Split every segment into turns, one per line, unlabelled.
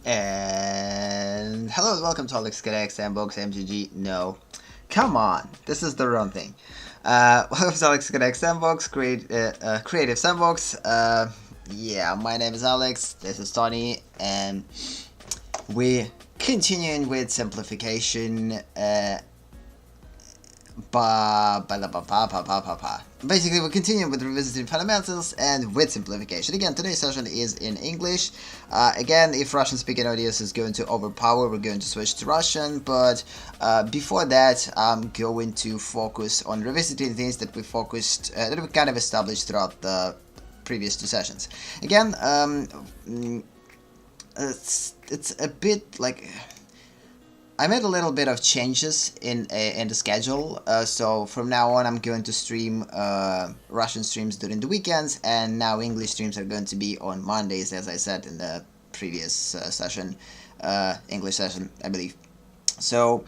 And hello and welcome to AleksConnects, Sandbox, MGG. No, come on, this is the wrong thing. Welcome to AleksConnects, Sandbox, Creative Sandbox. Yeah, my name is Alex, this is Tony, and we continuing with simplification. Basically, we're continuing with revisiting fundamentals and with simplification. Again, today's session is in English. Again, if Russian-speaking audience is going to overpower, we're going to switch to Russian. But before that, I'm going to focus on revisiting things that we that we kind of established throughout the previous two sessions. Again, it's a bit like I made a little bit of changes in the schedule, so from now on I'm going to stream Russian streams during the weekends, and now English streams are going to be on Mondays, as I said in the previous session, English session, I believe. So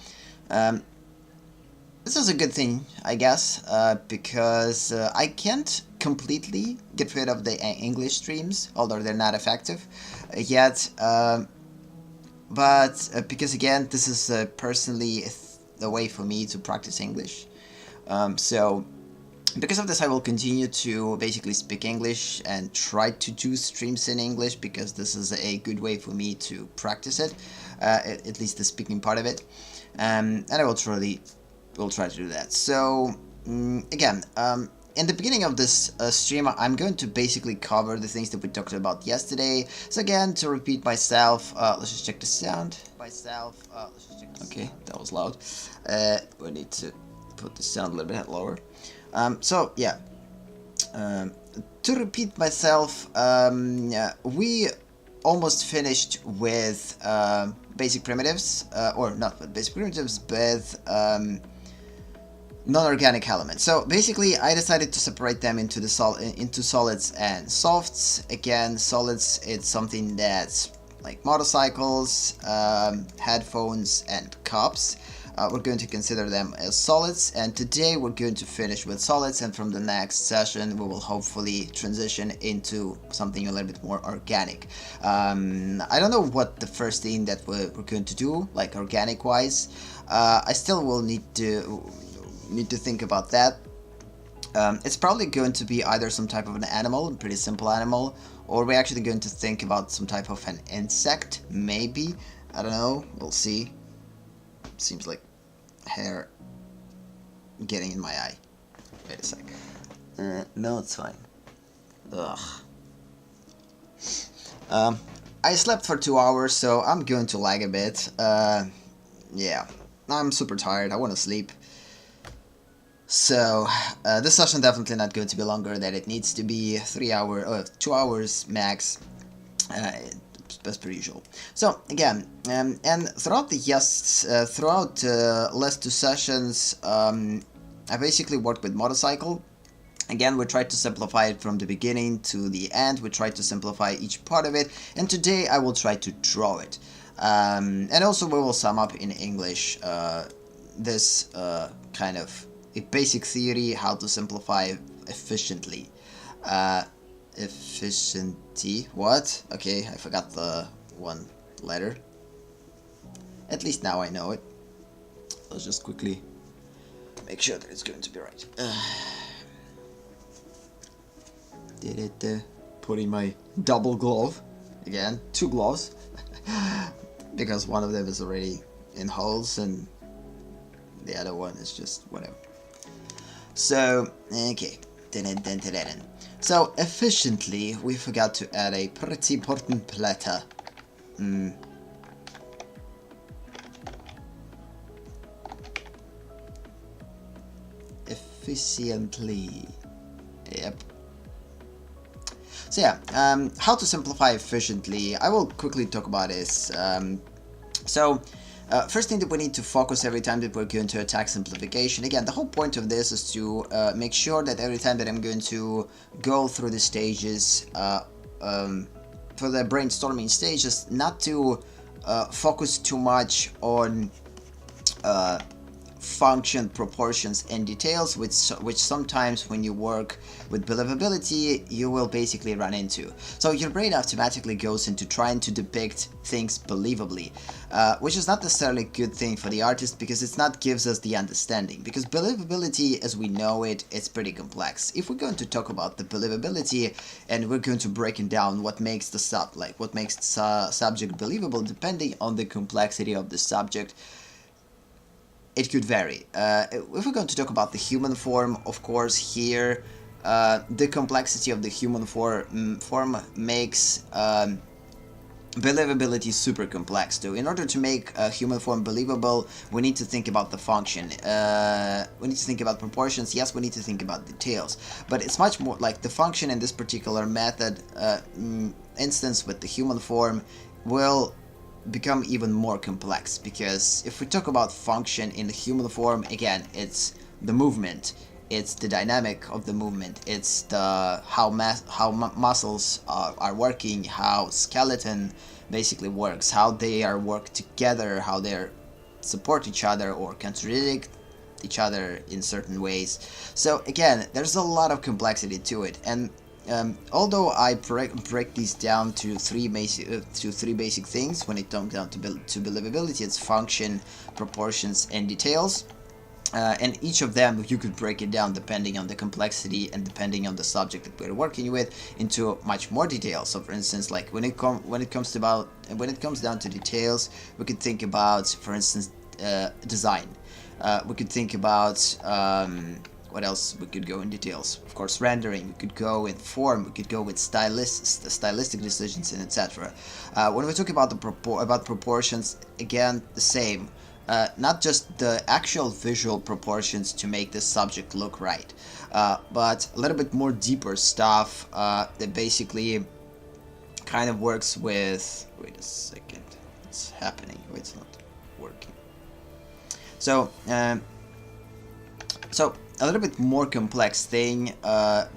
this is a good thing, I guess, because I can't completely get rid of the English streams, although they're not effective yet. But because again, this is personally the way for me to practice English. So because of this, I will continue to basically speak English and try to do streams in English, because this is a good way for me to practice it, at least the speaking part of it. And I will try to do that. So again, in the beginning of this stream, I'm going to basically cover the things that we talked about yesterday. So again, to repeat myself, let's just check the sound. Okay, that was loud. We need to put the sound a little bit lower. So yeah, to repeat myself, we almost finished with basic primitives, or not with basic primitives, with non-organic elements. So basically, I decided to separate them into solids and softs. Again, solids, it's something that's like motorcycles, headphones, and cups. We're going to consider them as solids, and today we're going to finish with solids, and from the next session we will hopefully transition into something a little bit more organic. I don't know what the first thing that we're going to do, like organic wise. I still will need to think about that. It's probably going to be either some type of an animal, a pretty simple animal, or we're actually going to think about some type of an insect, maybe. I don't know, we'll see. Seems like hair getting in my eye. Wait a sec. No, it's fine. Ugh. I slept for 2 hours, so I'm going to lag a bit. Yeah, I'm super tired, I want to sleep. So, this session definitely not going to be longer than it needs to be, 2 hours max, as per usual. So, again, and throughout last two sessions, I basically worked with motorcycle. Again, we tried to simplify it from the beginning to the end, we tried to simplify each part of it, and today I will try to draw it. And also we will sum up in English this kind of a basic theory, how to simplify efficiently. Efficiency, what? Okay, I forgot the one letter. At least now I know it. Let's just quickly make sure that it's going to be right. Putting my double glove. Again, 2 gloves. Because one of them is already in holes and the other one is just whatever. So, okay. So, efficiently, we forgot to add a pretty important letter. Efficiently. Yep. So yeah, how to simplify efficiently. I will quickly talk about this. First thing that we need to focus every time that we're going to attack simplification. Again, the whole point of this is to make sure that every time that I'm going to go through the stages, for the brainstorming stages, not to focus too much on function, proportions, and details, which sometimes when you work with believability, you will basically run into. So your brain automatically goes into trying to depict things believably, which is not necessarily a good thing for the artist, because it's not gives us the understanding. Because believability, as we know it, it's pretty complex. If we're going to talk about the believability and we're going to break it down, what makes the subject believable, depending on the complexity of the subject, it could vary. If we're going to talk about the human form, of course, here the complexity of the human form makes believability super complex too. In order to make a human form believable, we need to think about the function. We need to think about proportions. Yes, we need to think about details. But it's much more like the function in this particular method instance with the human form will become even more complex, because if we talk about function in the human form, again, it's the movement, it's the dynamic of the movement, it's the how muscles are working, how skeleton basically works, how they are work together, how they support each other or contradict each other in certain ways. So again, there's a lot of complexity to it, and although I break these down to three basic things when it comes down to believability, it's function, proportions, and details. And each of them you could break it down depending on the complexity and depending on the subject that we're working with into much more detail. So, for instance, like when it comes down to details, we could think about, for instance, design. We could think about what else we could go in details. Of course, rendering. We could go in form. We could go with stylistic decisions, and etc. When we talk about about proportions, again, the same. Not just the actual visual proportions to make the subject look right, but a little bit more deeper stuff that basically kind of works with. Wait a second, what's happening? Wait, it's not working. So, a little bit more complex thing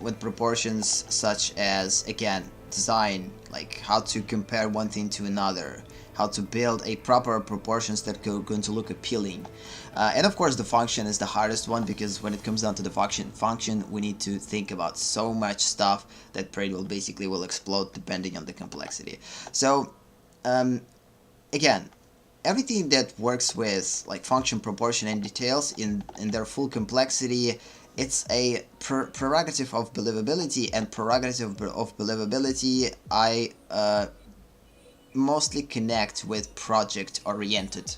with proportions, such as, again, design, like how to compare one thing to another, how to build a proper proportions that are going to look appealing. And of course the function is the hardest one, because when it comes down to the function, we need to think about so much stuff that brain will explode depending on the complexity. So again, everything that works with like function, proportion, and details in their full complexity, it's a prerogative of believability, and prerogative of believability I mostly connect with project-oriented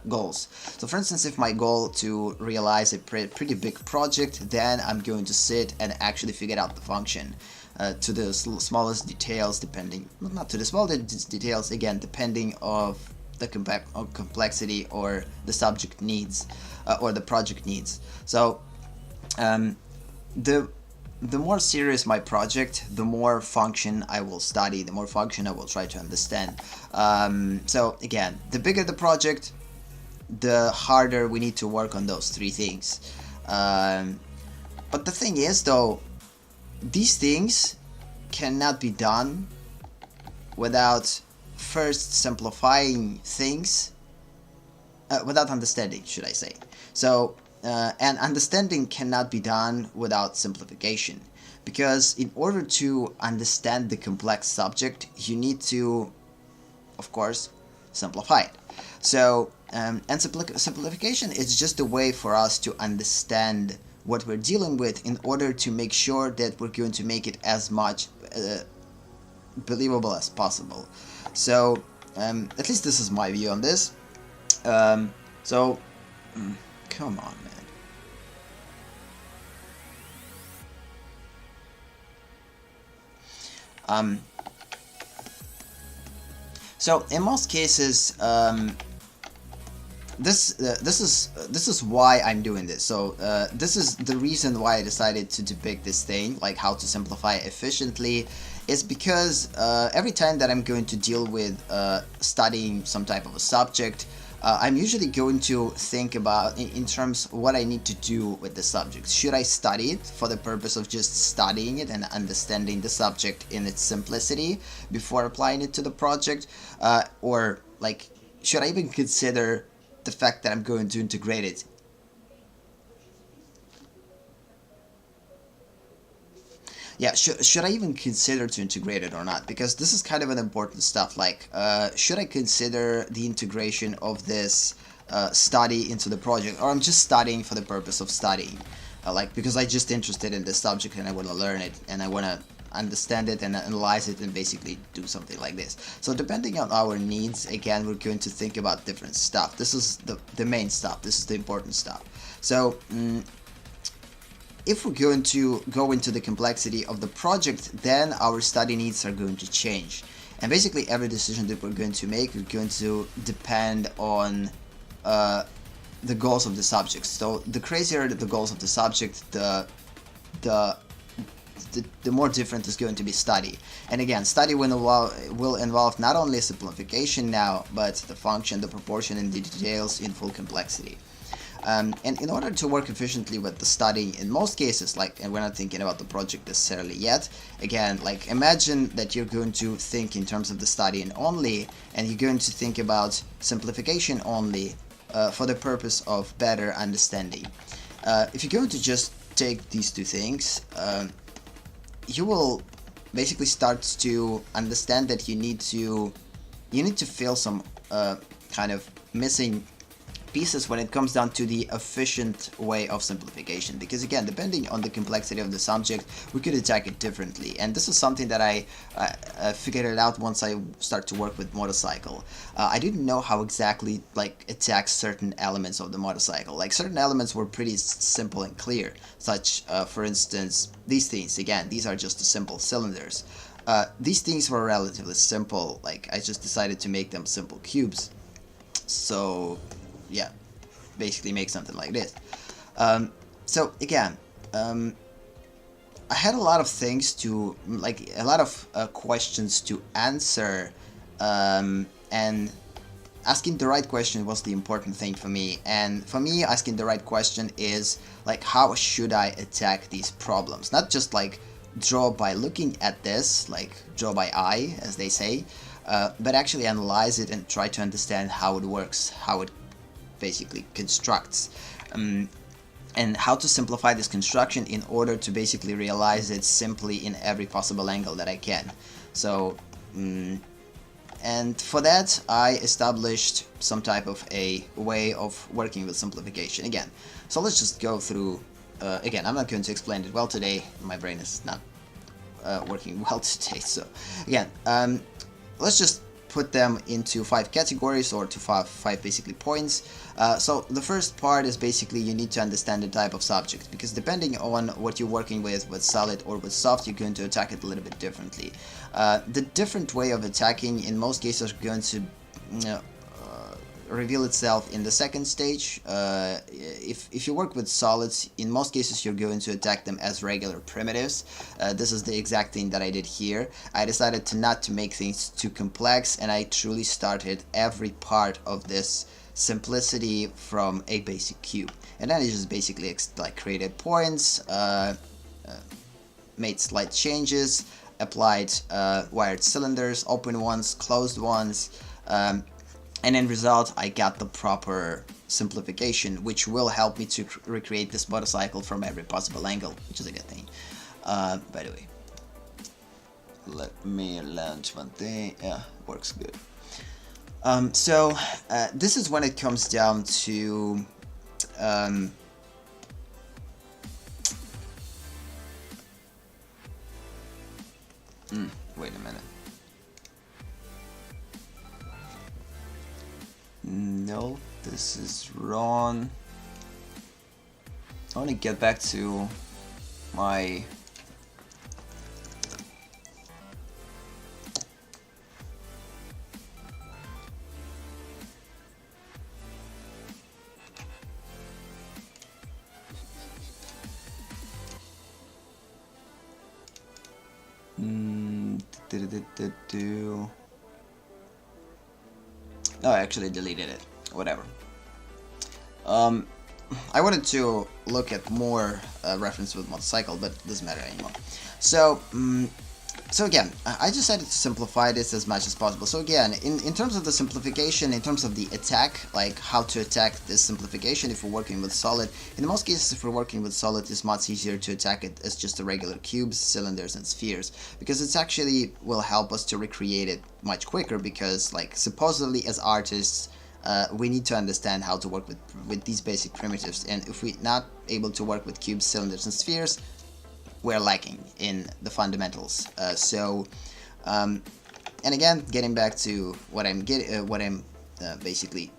goals. So for instance, if my goal to realize a pretty big project, then I'm going to sit and actually figure out the function to the smallest details, not to the smallest details, again, depending of the complexity or the subject needs or the project needs. So the more serious my project, the more function I will study, the more function I will try to understand. So again, the bigger the project, the harder we need to work on those three things. But the thing is, though, these things cannot be done without first simplifying things, without understanding, should I say. So, and understanding cannot be done without simplification, because in order to understand the complex subject, you need to, of course, simplify it. So, and simplification is just a way for us to understand what we're dealing with in order to make sure that we're going to make it as much believable as possible. So, at least this is my view on this. So, come on, man. So in most cases, this is why I'm doing this. So this is the reason why I decided to depict this thing, like how to simplify efficiently, is because every time that I'm going to deal with studying some type of a subject, I'm usually going to think about in terms what I need to do with the subject. Should I study it for the purpose of just studying it and understanding the subject in its simplicity before applying it to the project, or like should I even consider the fact that I'm going to integrate it. Yeah, should I even consider to integrate it or not? Because this is kind of an important stuff. Like, should I consider the integration of this study into the project, or I'm just studying for the purpose of studying? Like, because I'm just interested in this subject and I want to learn it and I want to understand it and analyze it and basically do something like this. So depending on our needs, again, we're going to think about different stuff. This is the main stuff. This is the important stuff. So if we're going to go into the complexity of the project, then our study needs are going to change. And basically every decision that we're going to make is going to depend on the goals of the subject. So the crazier the goals of the subject, the more different is going to be study. And again, study will involve not only simplification now, but the function, the proportion, and the details in full complexity. And in order to work efficiently with the study, in most cases, like, and we're not thinking about the project necessarily yet, again, like, imagine that you're going to think in terms of the studying only, and you're going to think about simplification only for the purpose of better understanding. If you're going to just take these two things, you will basically start to understand that you need to fill some kind of missing pieces when it comes down to the efficient way of simplification, because again, depending on the complexity of the subject, we could attack it differently. And this is something that I figured it out once I start to work with motorcycle. I didn't know how exactly like attack certain elements of the motorcycle. Like, certain elements were pretty simple and clear, such for instance these things. Again, these are just the simple cylinders. These things were relatively simple. Like, I just decided to make them simple cubes. So yeah, basically make something like this. So again, I had a lot of things to, like, a lot of questions to answer, and asking the right question was the important thing for me. And for me, asking the right question is like, how should I attack these problems? Not just like draw by looking at this, like draw by eye, as they say, but actually analyze it and try to understand how it works, how it basically constructs, and how to simplify this construction in order to basically realize it simply in every possible angle that I can. So and for that I established some type of a way of working with simplification again. So let's just go through, again, I'm not going to explain it well today, my brain is not working well today. So again, let's just put them into 5 categories, or to five basically points. So the first part is basically you need to understand the type of subject, because depending on what you're working with solid or with soft, you're going to attack it a little bit differently. The different way of attacking in most cases are going to reveal itself in the second stage. If you work with solids, in most cases you're going to attack them as regular primitives. This is the exact thing that I did here. I decided not to make things too complex, and I truly started every part of this simplicity from a basic cube, and then I just basically like created points, made slight changes, applied wired cylinders, open ones, closed ones, and in result I got the proper simplification, which will help me to recreate this motorcycle from every possible angle, which is a good thing. By the way, let me launch one thing. Yeah, works good. So this is when it comes down to wait a minute. No, this is wrong. I want to get back to my Oh, I actually deleted it. Whatever. I wanted to look at more reference with motorcycle, but it doesn't matter anymore. So So again, I decided to simplify this as much as possible. So again, in terms of the simplification, in terms of the attack, like how to attack this simplification if we're working with solid, in most cases if we're working with solid, it's much easier to attack it as just a regular cubes, cylinders, and spheres, because it's actually will help us to recreate it much quicker, because like supposedly as artists, we need to understand how to work with these basic primitives, and if we're not able to work with cubes, cylinders, and spheres, we're lacking in the fundamentals. And again, getting back to what I'm basically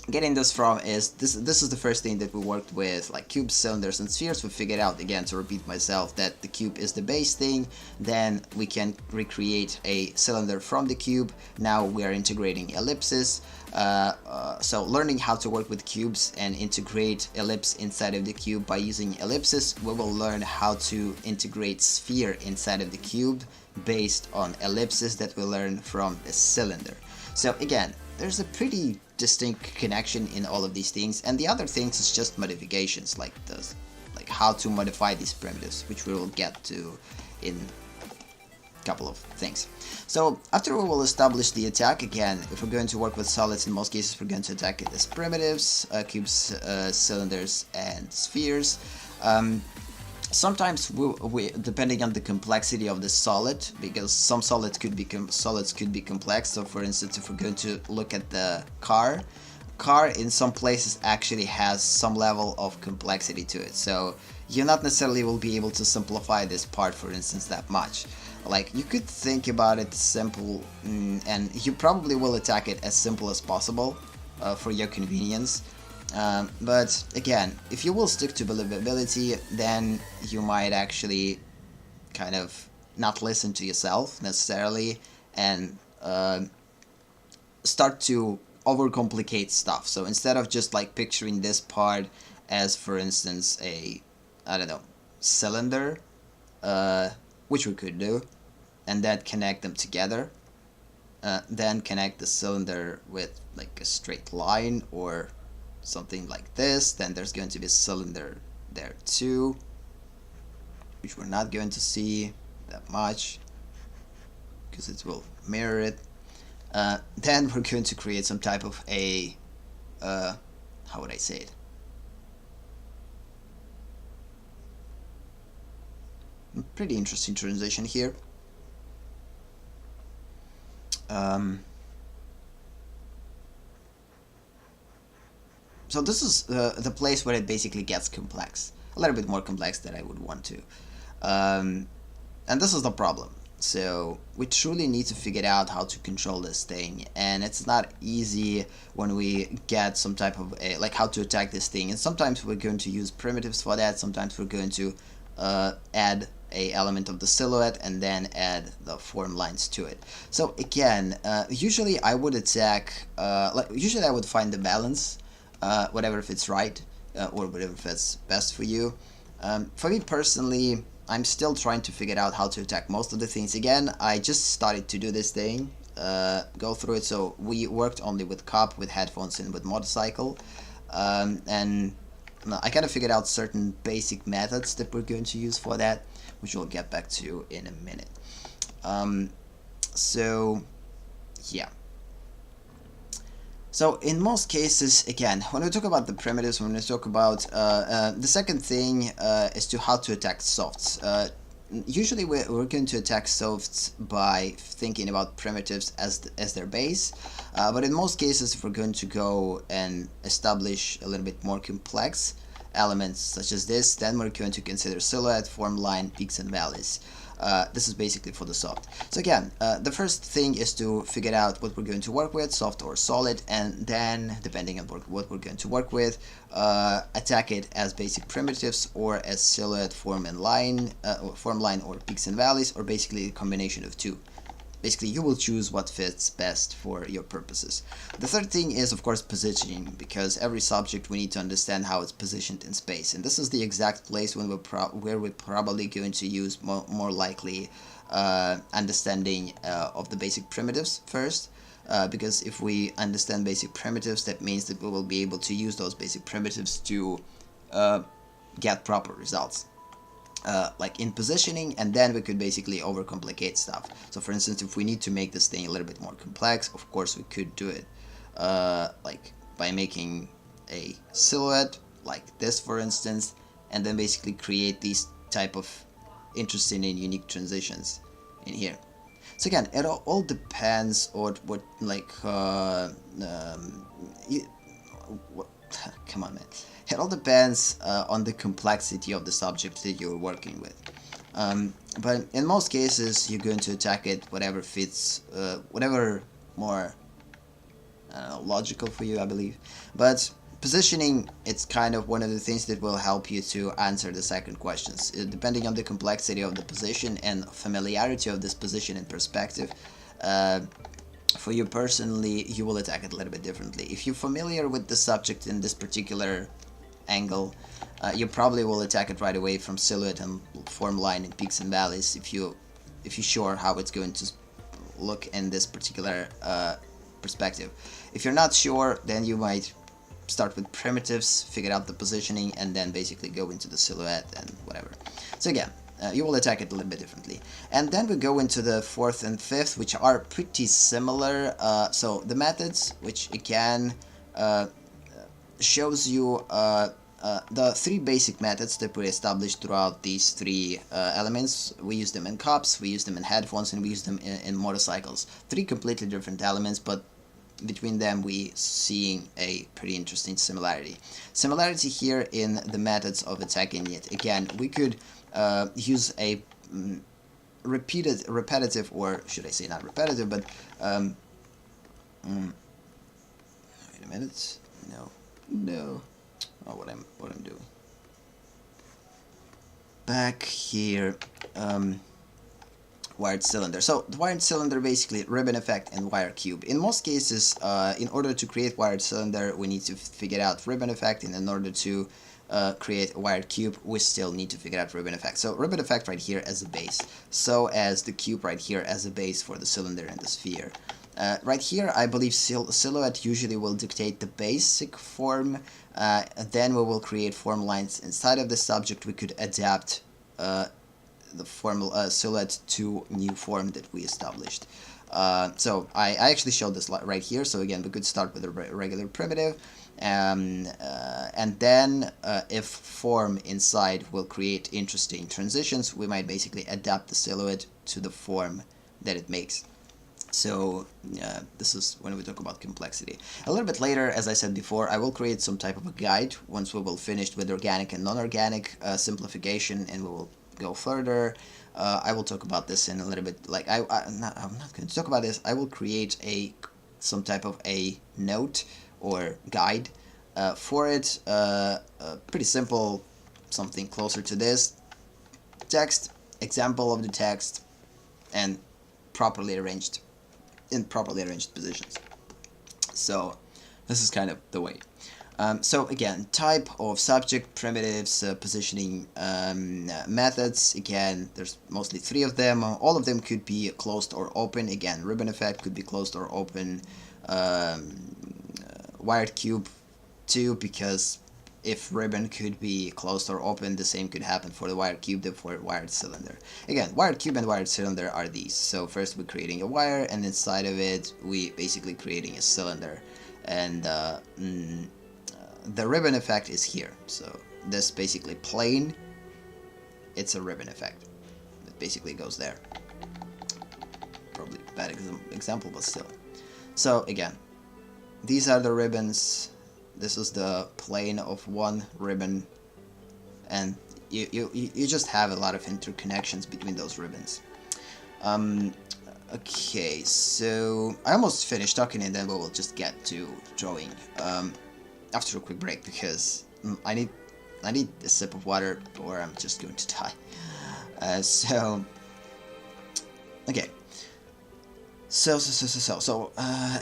getting this from is this is the first thing that we worked with, like cubes, cylinders, and spheres. We figured out, again, to repeat myself, that the cube is the base thing. Then we can recreate a cylinder from the cube. Now we are integrating ellipses. So learning how to work with cubes and integrate ellipse inside of the cube by using ellipses, we will learn how to integrate sphere inside of the cube based on ellipses that we learn from the cylinder. So again, there's a pretty distinct connection in all of these things, and the other things is just modifications, like how to modify these primitives, which we will get to in a couple of things. So after we will establish the attack, again, if we're going to work with solids, in most cases we're going to attack it as primitives, cubes, cylinders, and spheres. Sometimes we depending on the complexity of the solid, because some solids could be complex. So for instance, if we're going to look at the car in some places actually has some level of complexity to it. So you not necessarily will be able to simplify this part, for instance, that much. Like, you could think about it simple, and you probably will attack it as simple as possible for your convenience. But again, if you will stick to believability, then you might actually kind of not listen to yourself necessarily and start to overcomplicate stuff. So instead of just like picturing this part as, for instance, a, I don't know, cylinder, which we could do, and then connect them together, then connect the cylinder with like a straight line or something like this, then there's going to be a cylinder there too, which we're not going to see that much because it will mirror it. Then we're going to create some type of a how would I say it? Pretty interesting transition here. So this is the place where it basically gets complex, a little bit more complex than I would want to. And this is the problem. So we truly need to figure out how to control this thing, and it's not easy when we get some type of like how to attack this thing. And sometimes we're going to use primitives for that. Sometimes we're going to add a element of the silhouette and then add the form lines to it. So again, usually I would attack, usually I would find the balance, whatever fits right, or whatever fits best for you. For me personally, I'm still trying to figure out how to attack most of the things. Again, I just started to do this thing, go through it. So we worked only with cup, with headphones, and with motorcycle, and I kind of figured out certain basic methods that we're going to use for that, which we'll get back to in a minute. So yeah. So in most cases, again, when we talk about the primitives, when we talk about the second thing is to how to attack softs. Usually we're going to attack softs by thinking about primitives as their base, but in most cases, if we're going to go and establish a little bit more complex elements such as this, then we're going to consider silhouette, form line, peaks and valleys. This is basically for the soft. So again, the first thing is to figure out what we're going to work with, soft or solid, and then, depending on what we're going to work with, attack it as basic primitives or as silhouette, form line, or peaks and valleys, or basically a combination of two. Basically, you will choose what fits best for your purposes. The third thing is, of course, positioning, because every subject we need to understand how it's positioned in space, and this is the exact place when where we're probably going to use more likely understanding of the basic primitives first, because if we understand basic primitives, that means that we will be able to use those basic primitives to get proper results. like in positioning, and then we could basically overcomplicate stuff. So for instance, if we need to make this thing a little bit more complex, of course we could do it like by making a silhouette like this, for instance, and then basically create these type of interesting and unique transitions in here. So again, it all depends on what like come on, man. It all depends on the complexity of the subject that you're working with. But in most cases, you're going to attack it whatever fits, whatever more logical for you, I believe. But positioning, it's kind of one of the things that will help you to answer the second questions. Depending on the complexity of the position and familiarity of this position and perspective, for you personally, you will attack it a little bit differently. If you're familiar with the subject in this particular angle, you probably will attack it right away from silhouette and form line and peaks and valleys if you're sure how it's going to look in this particular perspective. If you're not sure, then you might start with primitives, figure out the positioning, and then basically go into the silhouette and whatever. So again, you will attack it a little bit differently. And then we go into the fourth and fifth, which are pretty similar. So the methods, which again shows you the three basic methods that we established throughout these three elements. We use them in cups, we use them in headphones, and we use them in motorcycles. Three completely different elements, but between them we seeing a pretty interesting similarity. Similarity here in the methods of attacking it. Again, we could use a repetitive, or should I say not repetitive, but wait a minute. No. Oh, what I'm doing. Back here, wired cylinder. So the wired cylinder, basically ribbon effect and wire cube. In most cases, in order to create wired cylinder, we need to figure out ribbon effect, and in order to create a wired cube, we still need to figure out ribbon effect. So ribbon effect right here as a base, so as the cube right here as a base for the cylinder and the sphere. Right here, I believe silhouette usually will dictate the basic form. Then we will create form lines inside of the subject. We could adapt the formal silhouette to new form that we established. So I actually showed this right here. So again, we could start with a regular primitive, and then if form inside will create interesting transitions, we might basically adapt the silhouette to the form that it makes. So this is when we talk about complexity. A little bit later, as I said before, I will create some type of a guide once we will finish with organic and non-organic simplification, and we will go further. I will talk about this in a little bit. Like I'm not going to talk about this. I will create some type of a note or guide for it. Pretty simple, something closer to this. Text, example of the text, and properly arranged in properly arranged positions. So this is kind of the way. So again, type of subject, primitives, positioning methods. Again, there's mostly three of them. All of them could be closed or open. Again, ribbon effect could be closed or open. Wired cube too, because if ribbon could be closed or open, the same could happen for the wired cube than for wired cylinder. Again, wired cube and wired cylinder are these. So first we're creating a wire, and inside of it we basically creating a cylinder, and the ribbon effect is here. So this basically plane, it's a ribbon effect. It basically goes there. Probably a bad example, but still. So again, these are the ribbons. This is the plane of one ribbon, and you just have a lot of interconnections between those ribbons. Okay, so I almost finished talking, and then we will just get to drawing after a quick break, because I need a sip of water or I'm just going to die. Okay. So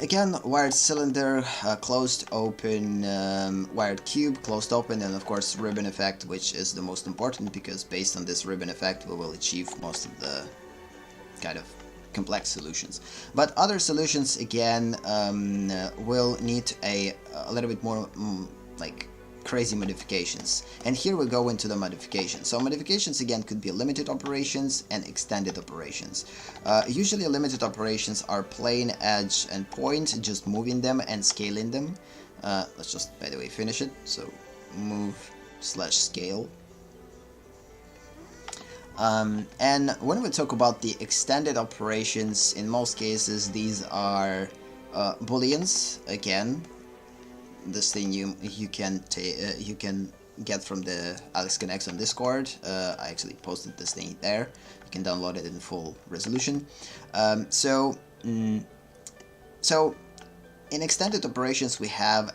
again, wired cylinder, closed, open, wired cube, closed, open, and of course ribbon effect, which is the most important, because based on this ribbon effect we will achieve most of the kind of complex solutions. But other solutions, again, will need a little bit more like crazy modifications. And here we go into the modifications. So modifications again could be limited operations and extended operations. Usually limited operations are plain, edge, and point, just moving them and scaling them. Let's just, by the way, finish it. So move/scale. And when we talk about the extended operations, in most cases these are booleans. Again, this thing you can get from the AleksConnects on Discord. I actually posted this thing there. You can download it in full resolution. So in extended operations we have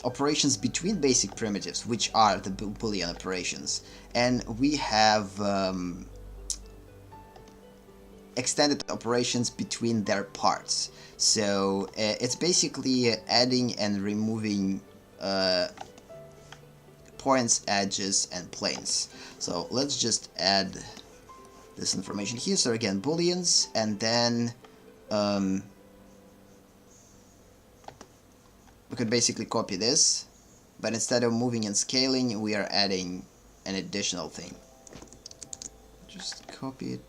operations between basic primitives, which are the Boolean operations, and we have extended operations between their parts. So it's basically adding and removing points, edges, and planes. So let's just add this information here. So again, booleans, and then we could basically copy this, but instead of moving and scaling, we are adding an additional thing. Just copy it.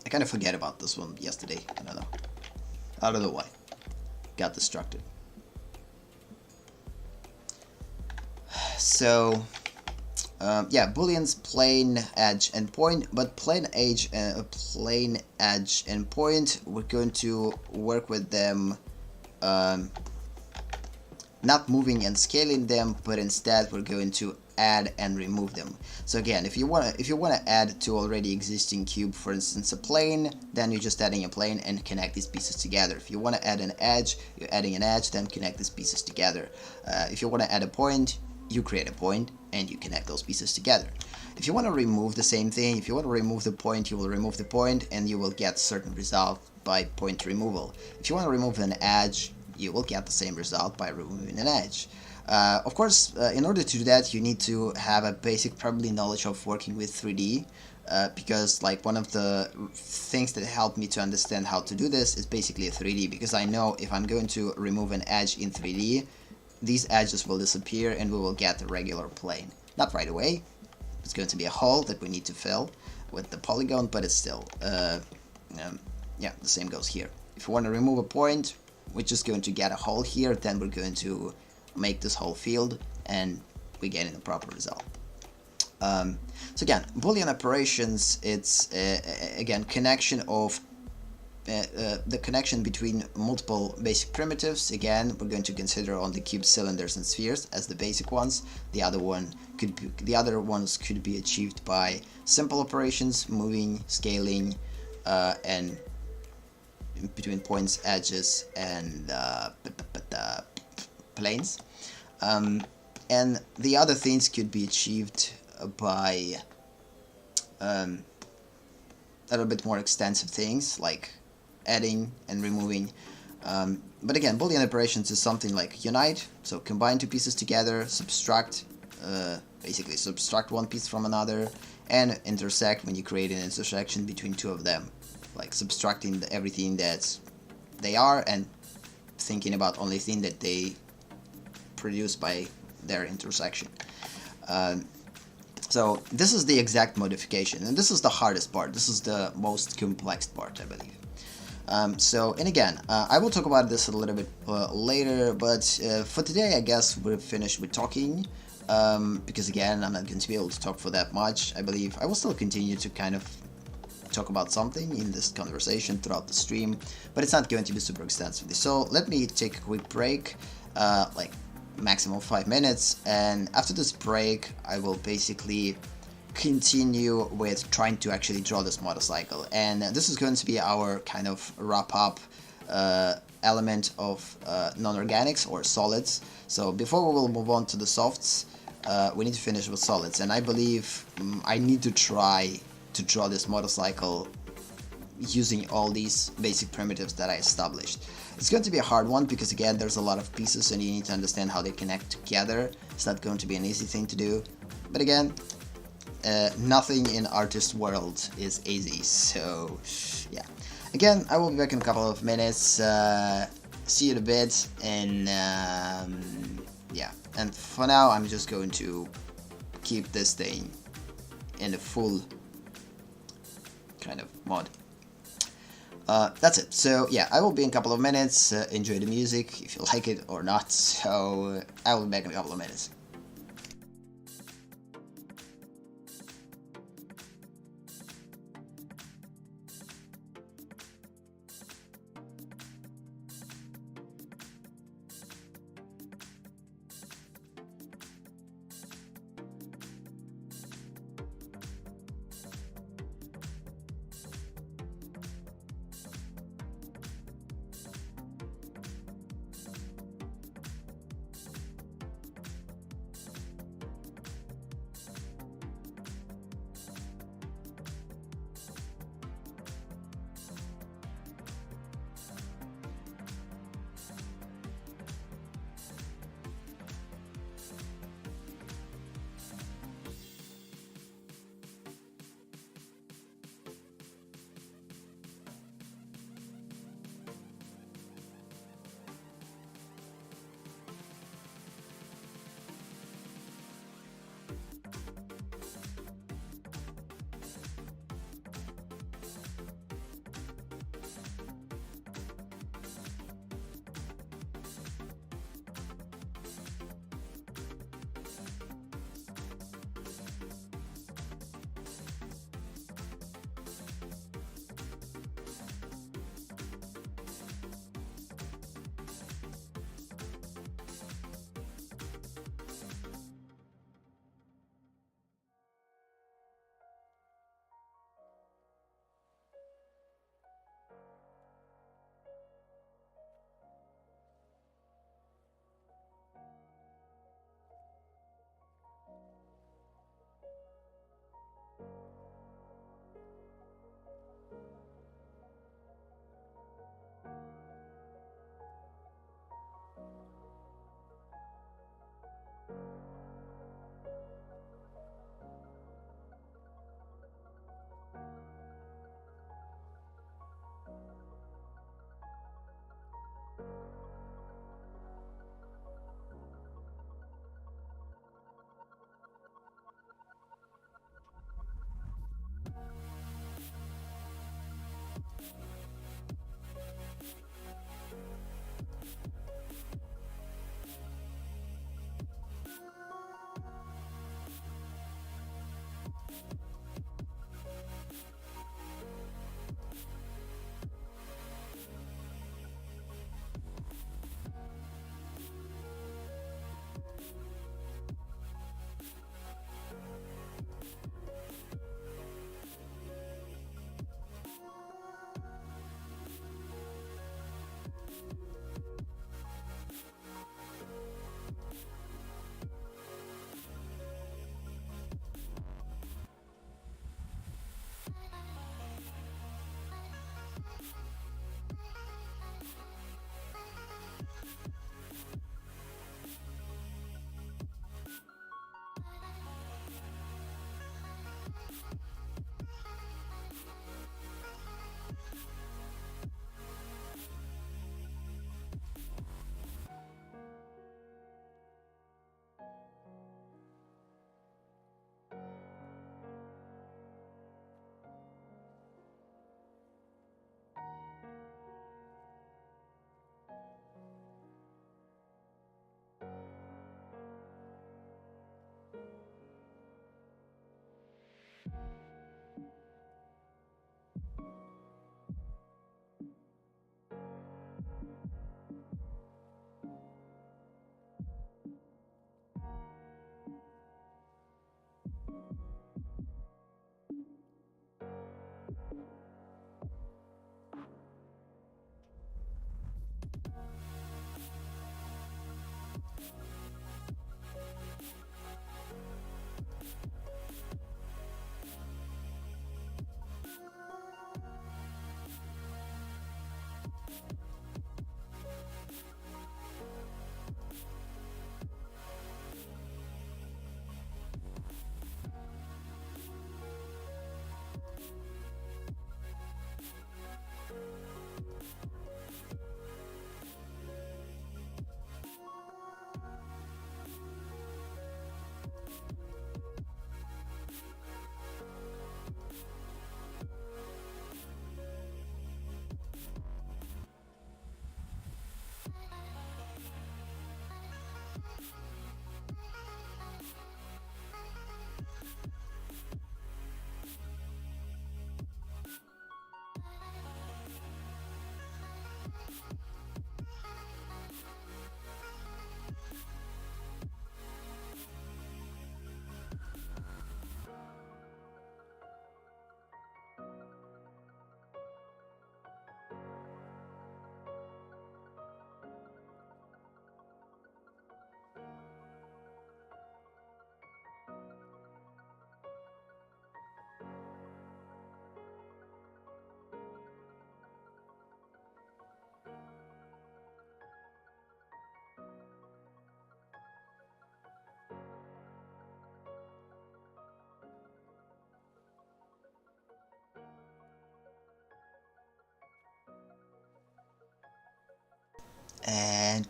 I kind of forget about this one yesterday. I don't know why. Got distracted. So yeah, booleans, plain, edge, and point. But plain, edge, and point, we're going to work with them, not moving and scaling them, but instead we're going to add and remove them. So again, if you want to add to already existing cube, for instance a plane, then you're just adding a plane and connect these pieces together. If you want to add an edge, you're adding an edge, then connect these pieces together. If you want to add a point, you create a point and you connect those pieces together. If you want to remove the same thing, if you want to remove the point, you will remove the point and you will get certain result by point removal. If you want to remove an edge, you will get the same result by removing an edge. Of course, in order to do that, you need to have a basic probably knowledge of working with 3D, because like one of the things that helped me to understand how to do this is basically a 3D, because I know if I'm going to remove an edge in 3D, these edges will disappear and we will get a regular plane. Not right away, it's going to be a hole that we need to fill with the polygon, but it's still, yeah, the same goes here. If you want to remove a point, we're just going to get a hole here, then we're going to make this whole field and we get a proper result. So again, Boolean operations, it's again connection of the connection between multiple basic primitives. Again, we're going to consider on the cubes, cylinders, and spheres as the basic ones. The other ones could be achieved by simple operations, moving, scaling, and between points, edges, and planes. And the other things could be achieved by a little bit more extensive things like adding and removing. But again, Boolean operations is something like unite, so combine two pieces together, subtract, basically subtract one piece from another, and intersect when you create an intersection between two of them, like subtracting everything that they are and thinking about only thing that they produce by their intersection. So this is the exact modification, and this is the hardest part. This is the most complex part, I believe. And again, I will talk about this a little bit later, but for today I guess we're finished with talking, because again, I'm not going to be able to talk for that much. I believe I will still continue to kind of talk about something in this conversation throughout the stream, but it's not going to be super extensively. So let me take a quick break, like maximum 5 minutes, and after this break I will basically continue with trying to actually draw this motorcycle, and this is going to be our kind of wrap up element of non-organics or solids. So before we will move on to the softs, we need to finish with solids, and I believe I need to try to draw this motorcycle using all these basic primitives that I established. It's going to be a hard one because again there's a lot of pieces and you need to understand how they connect together. It's not going to be an easy thing to do, but again, nothing in artist world is easy, so yeah. Again, I will be back in a couple of minutes. See you in a bit, and yeah. And for now, I'm just going to keep this thing in the full kind of mod. That's it. So yeah, I will be in a couple of minutes. Enjoy the music if you like it or not. So I will be back in a couple of minutes.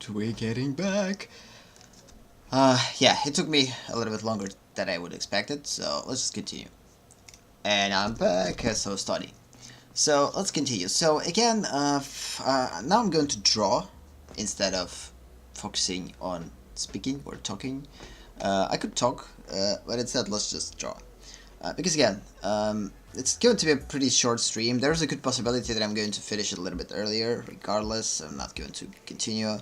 And we're getting back. Yeah, it took me a little bit longer than I would expect it, so let's just continue. And I'm back, so study. So let's continue. So again, now I'm going to draw instead of focusing on speaking or talking. I could talk, but instead let's just draw. Because again, it's going to be a pretty short stream. There's a good possibility that I'm going to finish it a little bit earlier. Regardless, I'm not going to continue.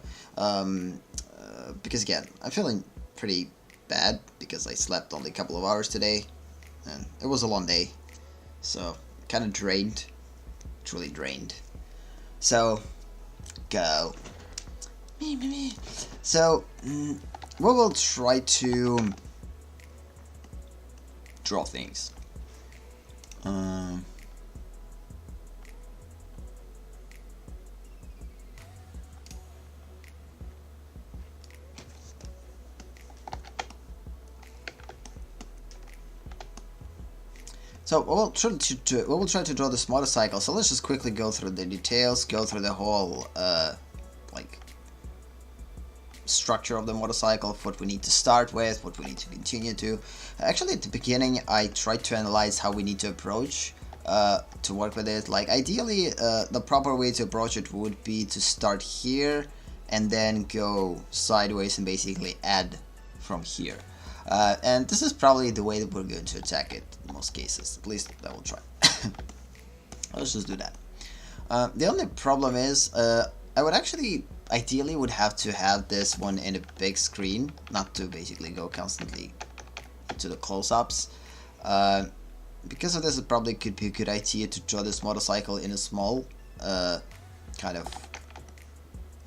Because again, I'm feeling pretty bad because I slept only a couple of hours today. And it was a long day. So, kind of drained. Truly drained. So, go. Me. So, we will try to draw things. So we'll try to draw this motorcycle. So let's just quickly go through the details, go through the whole like structure of the motorcycle, what we need to start with, what we need to continue to. Actually, at the beginning, I tried to analyze how we need to approach to work with it. Like ideally, the proper way to approach it would be to start here and then go sideways and basically add from here. And this is probably the way that we're going to attack it in most cases. At least I will try. Let's just do that. The only problem is, I would actually, ideally would have to have this one in a big screen, not to basically go constantly to the close-ups. Because of this, it probably could be a good idea to draw this motorcycle in a small, kind of,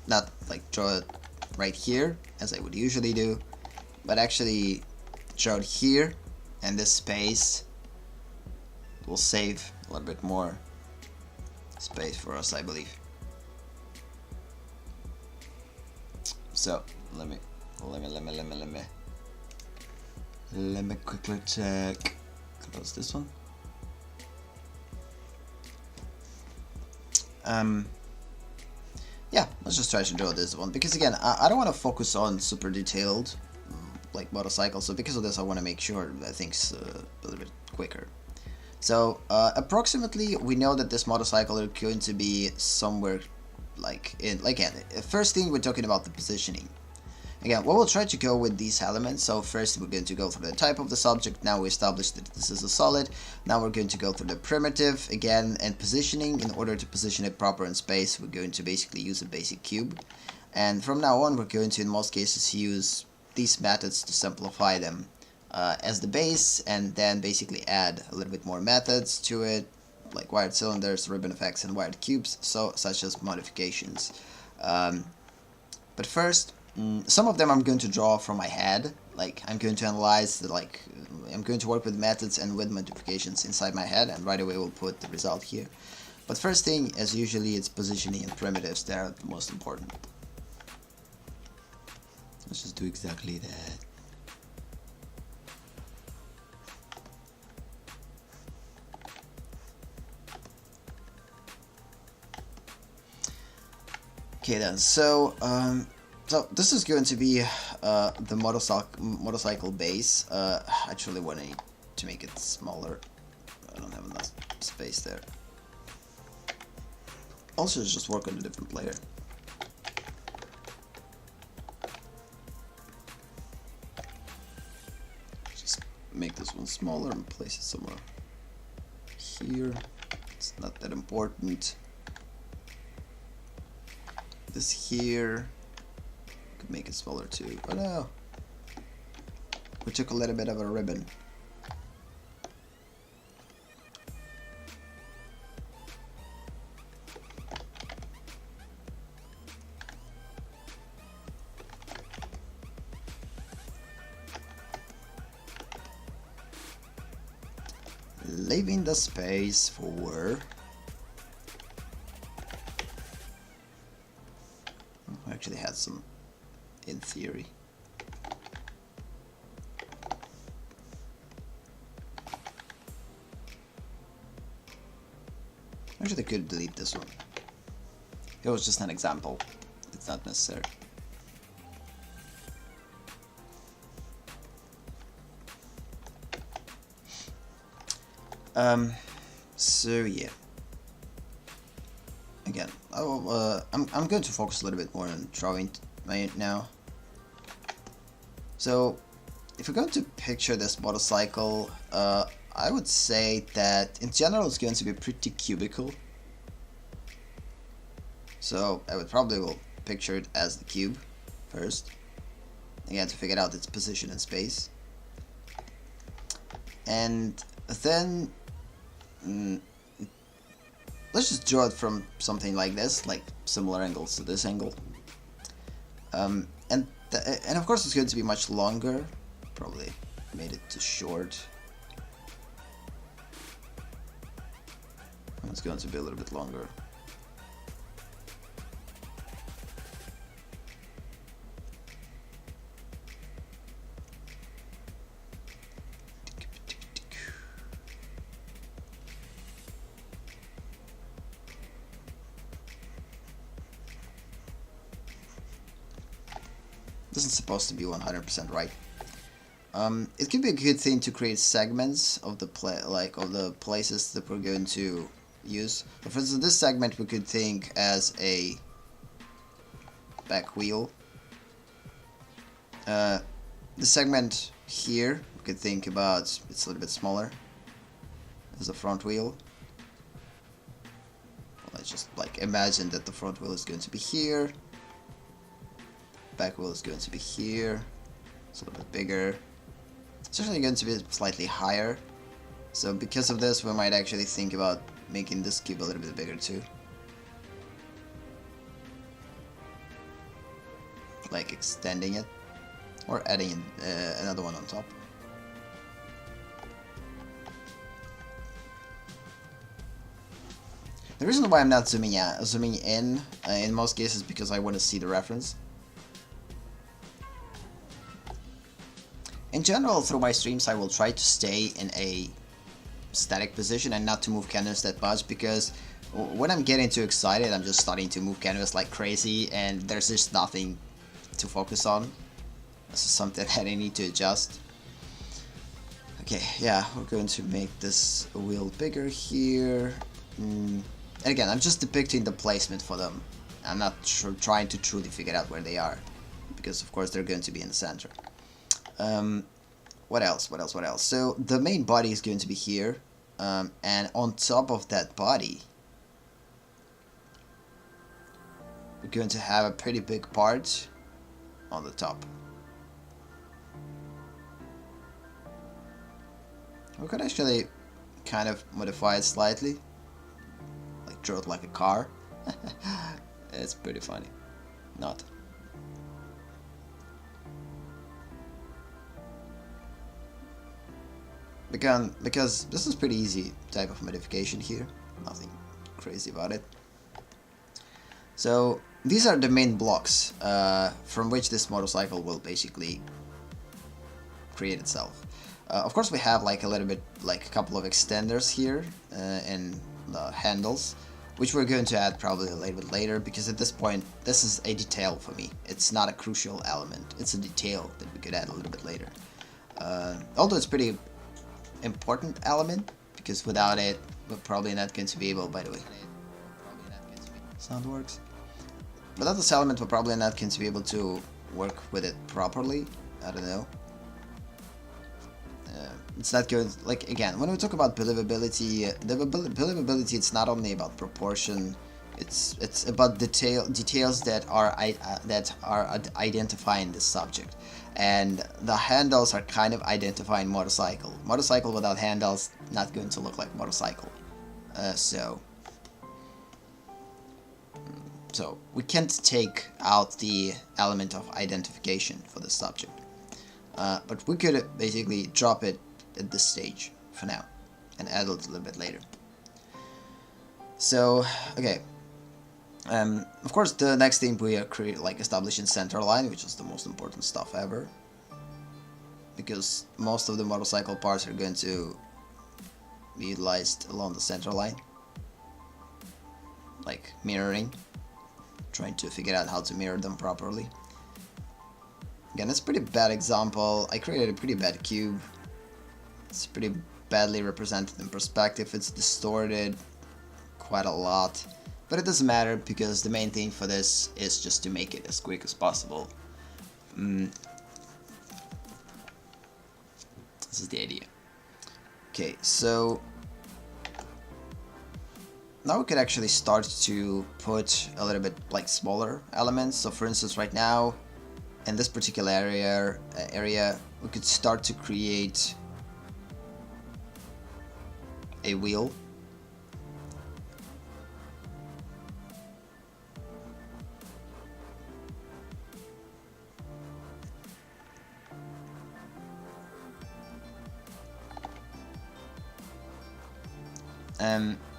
not like draw it right here, as I would usually do, but actually draw it here, and this space will save a little bit more space for us, I believe. So let me quickly check. Close this one. Yeah, let's just try to draw this one because again, I don't want to focus on super detailed like motorcycles. So because of this, I want to make sure that things a little bit quicker. So approximately, we know that this motorcycle is going to be somewhere like in, like again, first thing we're talking about the positioning. Again, we will try to go with these elements. So first we're going to go through the type of the subject. Now we established that this is a solid. Now we're going to go through the primitive again and positioning. In order to position it proper in space, we're going to basically use a basic cube. And from now on, we're going to in most cases use these methods to simplify them as the base, and then basically add a little bit more methods to it, like wired cylinders, ribbon effects, and wired cubes, so such as modifications. But first, some of them I'm going to draw from my head. Like I'm going to analyze the, I'm going to work with methods and with modifications inside my head, and right away we'll put the result here. But first thing, as usually, it's positioning and primitives that are the most important. Let's just do exactly that. Okay then, so this is going to be the motorcycle base. I actually want to make it smaller. I don't have enough space there. Also, just work on a different layer. Just make this one smaller and place it somewhere here. It's not that important. This here, could make it smaller too. Oh no, we took a little bit of a ribbon. Leaving the space for I actually had some in theory. Actually, I could delete this one. It was just an example. It's not necessary. So yeah. Again, I'm going to focus a little bit more on drawing right now. So, if we're going to picture this motorcycle, I would say that in general it's going to be pretty cubical. So I would probably will picture it as the cube first. Again, to figure out its position in space. And then let's just draw it from something like this, like similar angles to this angle. And of course it's going to be much longer. Probably made it too short. It's going to be a little bit longer. This is supposed to be 100% right. It could be a good thing to create segments of the places that we're going to use. For instance, this segment we could think as a back wheel. The segment here we could think about it's a little bit smaller as a front wheel. Let's just like imagine that the front wheel is going to be here. Back wheel is going to be here. It's a little bit bigger. It's actually going to be slightly higher. So because of this, we might actually think about making this cube a little bit bigger too. Like extending it. Or adding another one on top. The reason why I'm not zooming in most cases because I want to see the reference. In general, through my streams, I will try to stay in a static position and not to move canvas that much, because when I'm getting too excited, I'm just starting to move canvas like crazy, and there's just nothing to focus on. This is something that I need to adjust. Okay, yeah, we're going to make this wheel bigger here. And again, I'm just depicting the placement for them. I'm not trying to truly figure out where they are, because of course they're going to be in the center. What else? So the main body is going to be here, and on top of that body, we're going to have a pretty big part on the top. We could actually kind of modify it slightly, like draw it like a car. It's pretty funny. Not. Because this is pretty easy type of modification here, nothing crazy about it. So these are the main blocks from which this motorcycle will basically create itself. Of course we have like a little bit, like a couple of extenders here and the handles, which we're going to add probably a little bit later, because at this point this is a detail for me. It's not a crucial element, it's a detail that we could add a little bit later. Although it's pretty important element, because without it we're probably not going to be able, by the way, sound works. Without this element we're probably not going to be able to work with it properly. I don't know. It's not good. Like again, when we talk about believability, believability, it's not only about proportion. It's about details that are identifying this subject, and the handles are kind of identifying motorcycle. Motorcycle without handles not going to look like motorcycle. So we can't take out the element of identification for the subject, but we could basically drop it at this stage for now and add it a little bit later. So okay. Of course, the next thing we are establishing center line, which is the most important stuff ever, because most of the motorcycle parts are going to be utilized along the center line, like mirroring, trying to figure out how to mirror them properly. Again, it's a pretty bad example. I created a pretty bad cube. It's pretty badly represented in perspective. It's distorted quite a lot, but it doesn't matter because the main thing for this is just to make it as quick as possible. This is the idea. Okay, so now we could actually start to put a little bit like smaller elements. So for instance, right now in this particular area we could start to create a wheel.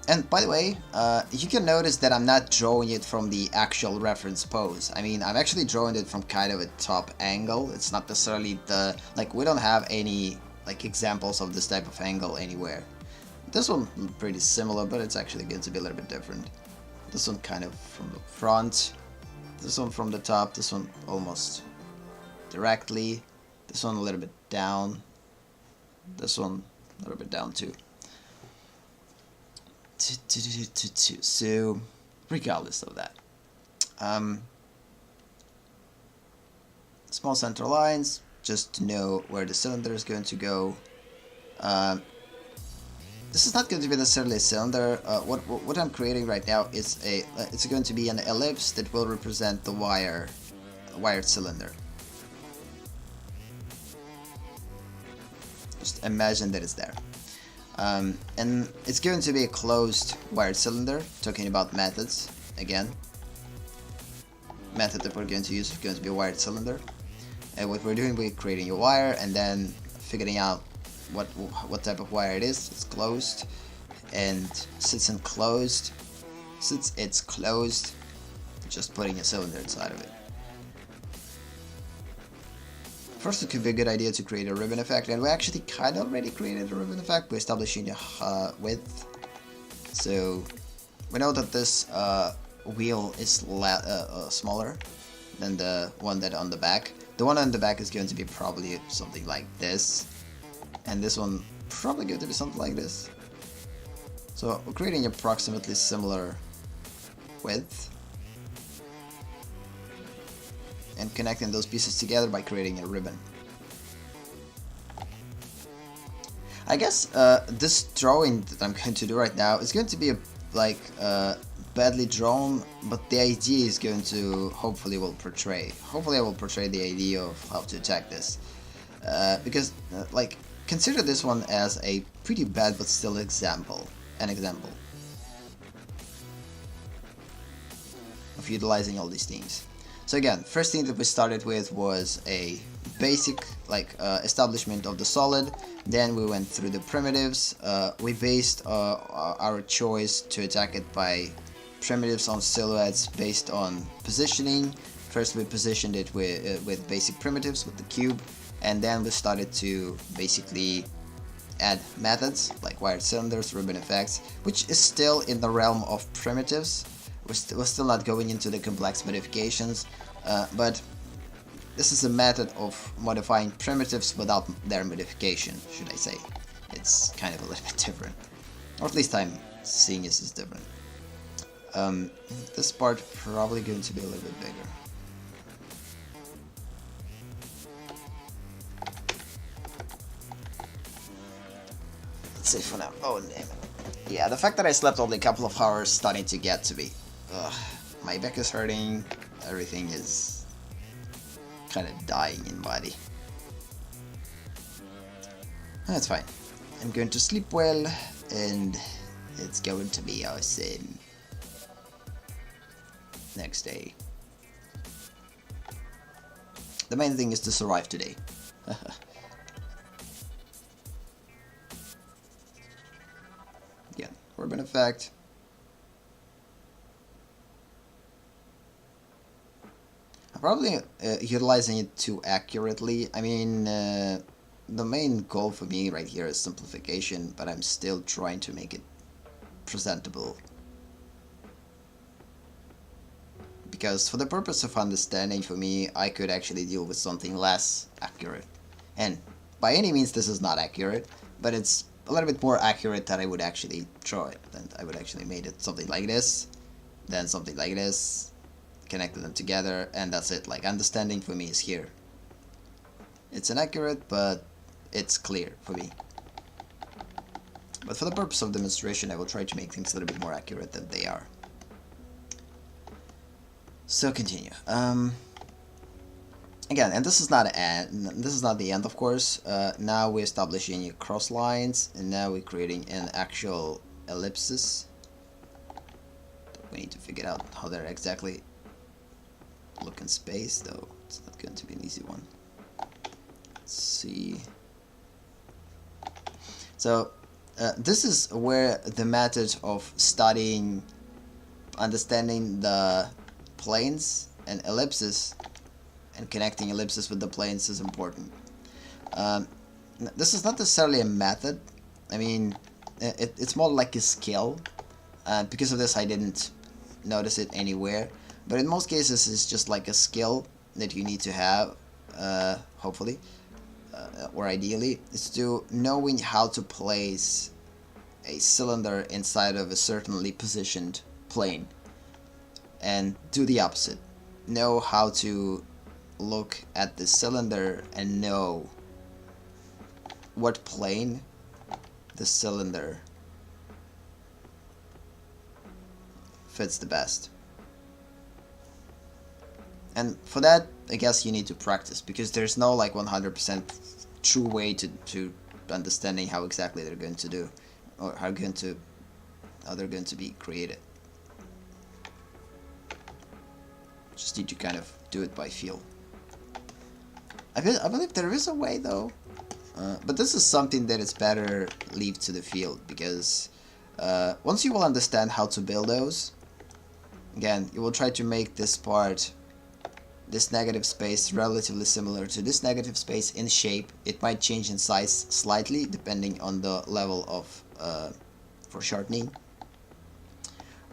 And by the way, you can notice that I'm not drawing it from the actual reference pose. I mean, I'm actually drawing it from kind of a top angle. It's not necessarily the, like, we don't have any, like, examples of this type of angle anywhere. This one pretty similar, but it's actually going to be a little bit different. This one kind of from the front, this one from the top, this one almost directly, this one a little bit down, this one a little bit down too. So, regardless of that, small center lines, just to know where the cylinder is going to go. This is not going to be necessarily a cylinder. What I'm creating right now is it's going to be an ellipse that will represent the wired cylinder. Just imagine that it's there. And it's going to be a closed wired cylinder, talking about methods again. Method that we're going to use is going to be a wired cylinder. And what we're doing, we're creating a wire and then figuring out what type of wire it is. It's closed, and since it's closed, just putting a cylinder inside of it. First, it could be a good idea to create a ribbon effect, and we actually kind of already created a ribbon effect by establishing a width. So we know that this wheel is smaller than the one that on the back. The one on the back is going to be probably something like this, and this one probably going to be something like this. So we're creating approximately similar width, and connecting those pieces together by creating a ribbon. I guess this drawing that I'm going to do right now is going to be badly drawn, but the idea is going to hopefully I will portray the idea of how to attack this, because like, consider this one as a pretty bad but still an example of utilizing all these things. So again, first thing that we started with was a basic establishment of the solid. Then we went through the primitives. We based our choice to attack it by primitives on silhouettes based on positioning. First we positioned it with basic primitives with the cube, and then we started to basically add methods like wired cylinders, ribbon effects, which is still in the realm of primitives. We're still not going into the complex modifications, but this is a method of modifying primitives without their modification, should I say. It's kind of a little bit different, or at least I'm seeing this as different. This part probably going to be a little bit bigger. Let's say for now. Oh damn it. Yeah, the fact that I slept only a couple of hours starting to get to me. Ugh, my back is hurting, everything is kind of dying in body. That's fine. I'm going to sleep well, and it's going to be awesome. Next day. The main thing is to survive today. Again, ribbon effect. Probably utilizing it too accurately. I mean, the main goal for me right here is simplification, but I'm still trying to make it presentable. Because for the purpose of understanding, for me, I could actually deal with something less accurate. And by any means this is not accurate, but it's a little bit more accurate that I would actually draw it. Then I would actually made it something like this, then something like this, connected them together, and that's it. Like, understanding for me is here. It's inaccurate, but it's clear for me. But for the purpose of demonstration, I will try to make things a little bit more accurate than they are. So continue. Again, and this is not the end, of course. Now we're establishing cross lines, and now we're creating an actual ellipsis. We need to figure out how they're exactly look in space, though it's not going to be an easy one. Let's see. So this is where the method of studying, understanding the planes and ellipses and connecting ellipses with the planes is important. This is not necessarily a method. I mean, it's more like a skill. Because of this, I didn't notice it anywhere. But in most cases, it's just like a skill that you need to have, hopefully, or ideally, is to knowing how to place a cylinder inside of a certainly positioned plane, and do the opposite. Know how to look at the cylinder and know what plane the cylinder fits the best. And for that, I guess you need to practice, because there's no like 100% true way to understanding how exactly they're going to do, or how they're going to be created. Just need to kind of do it by feel. I believe there is a way, though, but this is something that is better leave to the field, because once you will understand how to build those, again, you will try to make this part, this negative space, relatively similar to this negative space in shape. It might change in size slightly depending on the level of foreshortening,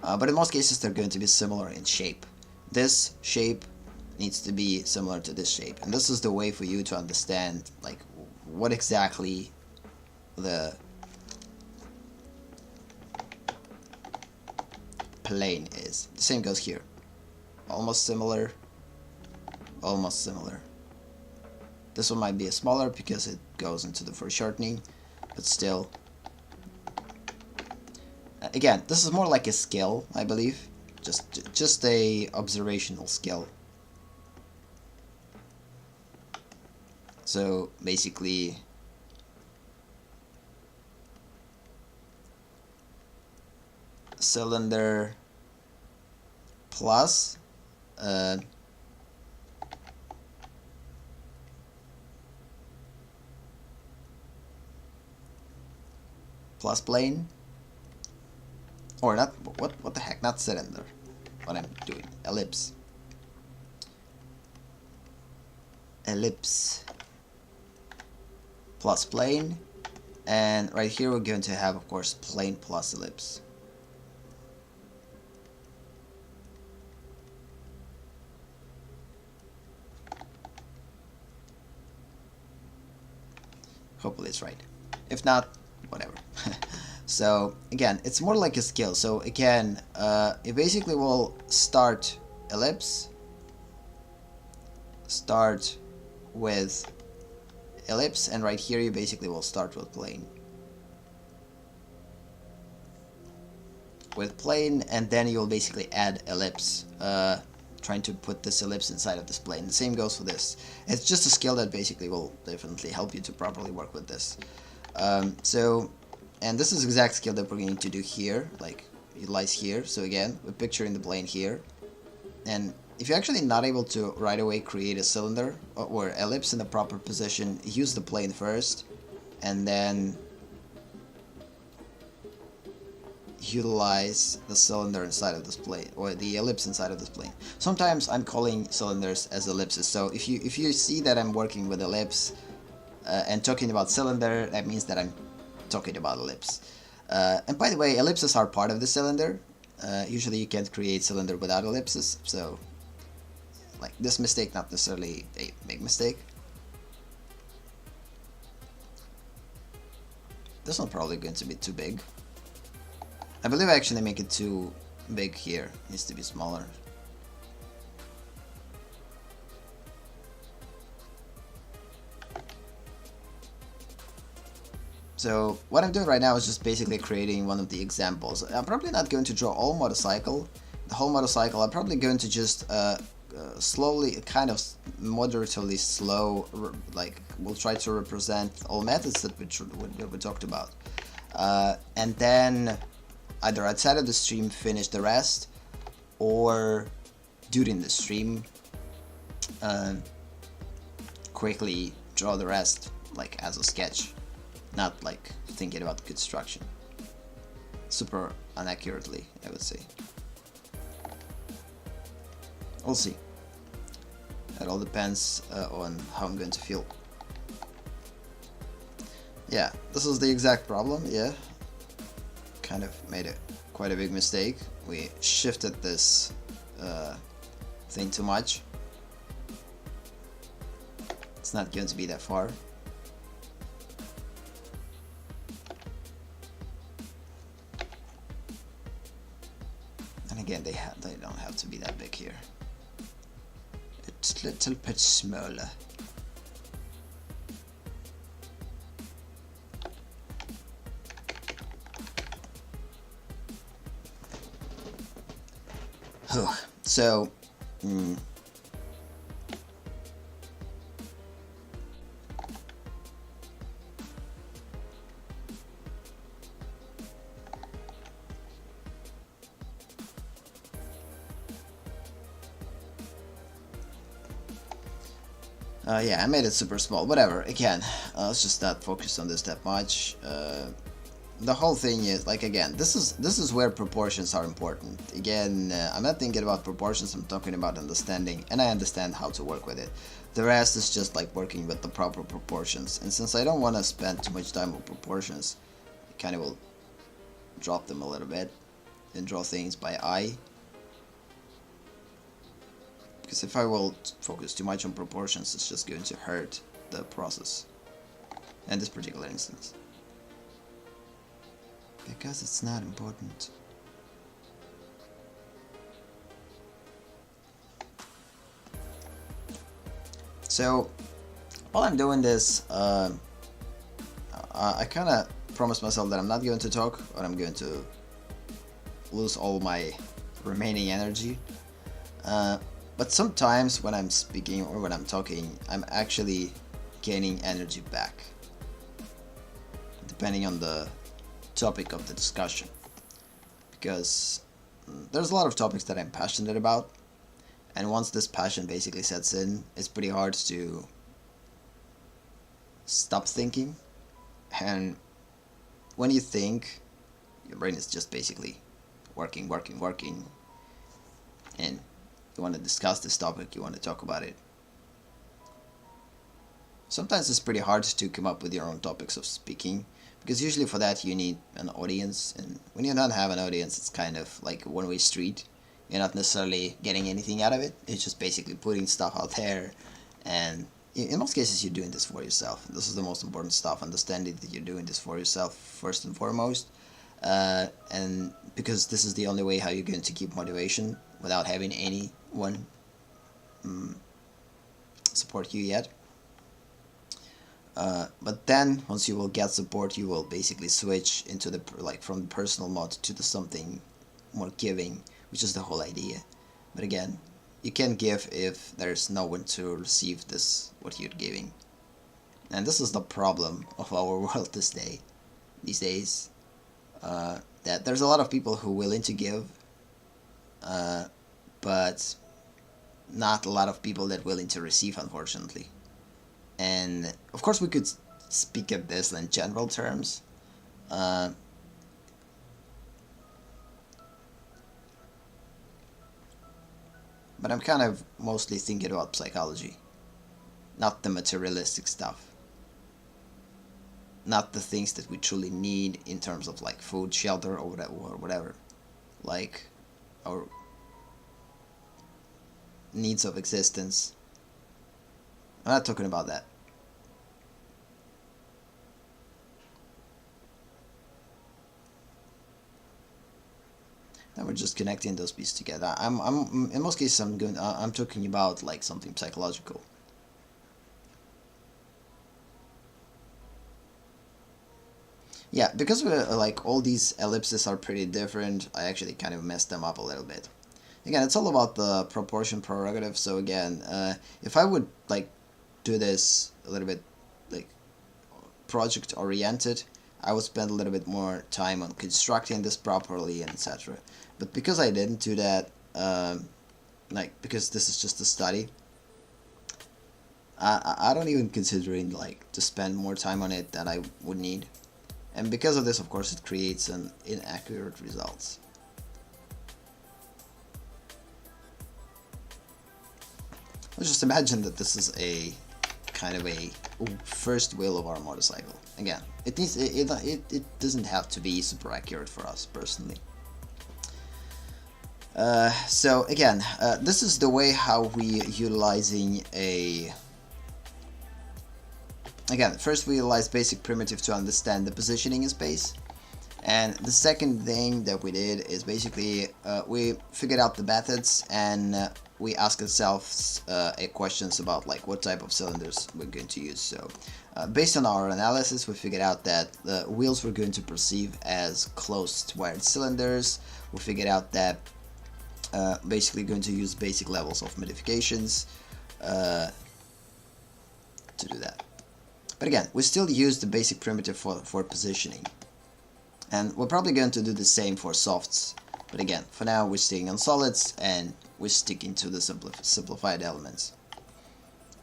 but in most cases they're going to be similar in shape. This shape needs to be similar to this shape, and this is the way for you to understand like what exactly the plane is. The same goes here. Almost similar, almost similar. This one might be a smaller because it goes into the foreshortening, but still. Again, this is more like a skill, I believe. Just a observational skill. So basically, cylinder plus plus plane, or not, what the heck, not cylinder, what I'm doing, ellipse plus plane, and right here we're going to have, of course, plane plus ellipse. Hopefully it's right. If not, whatever. So again, it's more like a skill. So again, it basically will start ellipse, start with ellipse, and right here you basically will start with plane. With plane, and then you'll basically add ellipse, trying to put this ellipse inside of this plane. The same goes for this. It's just a skill that basically will definitely help you to properly work with this. And this is the exact skill that we're going to do here, like it lies here. So again, we're picturing the plane here, and if you're actually not able to right away create a cylinder or ellipse in the proper position, use the plane first, and then utilize the cylinder inside of this plane, or the ellipse inside of this plane. Sometimes I'm calling cylinders as ellipses, so if you see that I'm working with ellipse and talking about cylinder, that means that I'm talking about ellipse. And by the way, ellipses are part of the cylinder. Usually you can't create cylinder without ellipses, so like this mistake, not necessarily a big mistake. This one's probably going to be too big. I believe I actually make it too big here. It needs to be smaller. So what I'm doing right now is just basically creating one of the examples. I'm probably not going to draw all motorcycle, the whole motorcycle. I'm probably going to just slowly, kind of moderately slow, like we'll try to represent all methods that we talked about. And then either outside of the stream finish the rest, or during the stream quickly draw the rest like as a sketch. Not like thinking about construction. Super unaccurately, I would say. We'll see. It all depends on how I'm going to feel. Yeah, this is the exact problem, yeah. Kind of made it quite a big mistake. We shifted this thing too much. It's not going to be that far. Again, they don't have to be that big here. It's a little bit smaller. So, yeah, I made it super small. Whatever. Again, let's just not focus on this that much. The whole thing is like, again, this is where proportions are important. Again, I'm not thinking about proportions. I'm talking about understanding, and I understand how to work with it. The rest is just like working with the proper proportions. And since I don't want to spend too much time on proportions, I kind of will drop them a little bit and draw things by eye. Because if I will focus too much on proportions, it's just going to hurt the process in this particular instance. Because it's not important. So, while I'm doing this, I kind of promised myself that I'm not going to talk, or I'm going to lose all my remaining energy. But sometimes when I'm speaking or when I'm talking, I'm actually gaining energy back, depending on the topic of the discussion. Because there's a lot of topics that I'm passionate about, and once this passion basically sets in, it's pretty hard to stop thinking. And when you think, your brain is just basically working, and you want to discuss this topic, you want to talk about it. Sometimes it's pretty hard to come up with your own topics of speaking, because usually for that you need an audience, and when you don't have an audience, it's kind of like a one-way street. You're not necessarily getting anything out of it. It's just basically putting stuff out there, and in most cases you're doing this for yourself. This is the most important stuff, understanding that you're doing this for yourself first and foremost, and because this is the only way how you're going to keep motivation without having anyone support you yet. But then once you will get support, you will basically switch into the from the personal mode to the something more giving, which is the whole idea. But again, you can't give if there's no one to receive this what you're giving, and this is the problem of our world these days. That there's a lot of people who are willing to give, but not a lot of people that are willing to receive, unfortunately. And of course we could speak of this in general terms, but I'm kind of mostly thinking about psychology, not the materialistic stuff, not the things that we truly need in terms of like food, shelter, or whatever, like our needs of existence. I'm not talking about that. and we're just connecting those pieces together. I'm in most cases I'm talking about like something psychological. Yeah, because we're like all these ellipses are pretty different, I actually kind of messed them up a little bit. Again, it's all about the proportion prerogative. So again, if I would like do this a little bit like project oriented, I would spend a little bit more time on constructing this properly and etc. But because I didn't do that, like because this is just a study, I don't even considering like to spend more time on it than I would need. And because of this, of course, it creates an inaccurate results. Let's just imagine that this is a kind of a first wheel of our motorcycle. Again, it doesn't have to be super accurate for us personally. So again, this is the way how we utilizing a. Again, first we utilize basic primitive to understand the positioning in space, and the second thing that we did is basically we figured out the methods and we ask ourselves questions about like what type of cylinders we're going to use. So based on our analysis, we figured out that the wheels we're going to perceive as closed wired cylinders. We figured out that basically going to use basic levels of modifications to do that. But again, we still use the basic primitive for positioning. And we're probably going to do the same for softs. But again, for now we're sticking on solids and we're sticking to the simplified elements.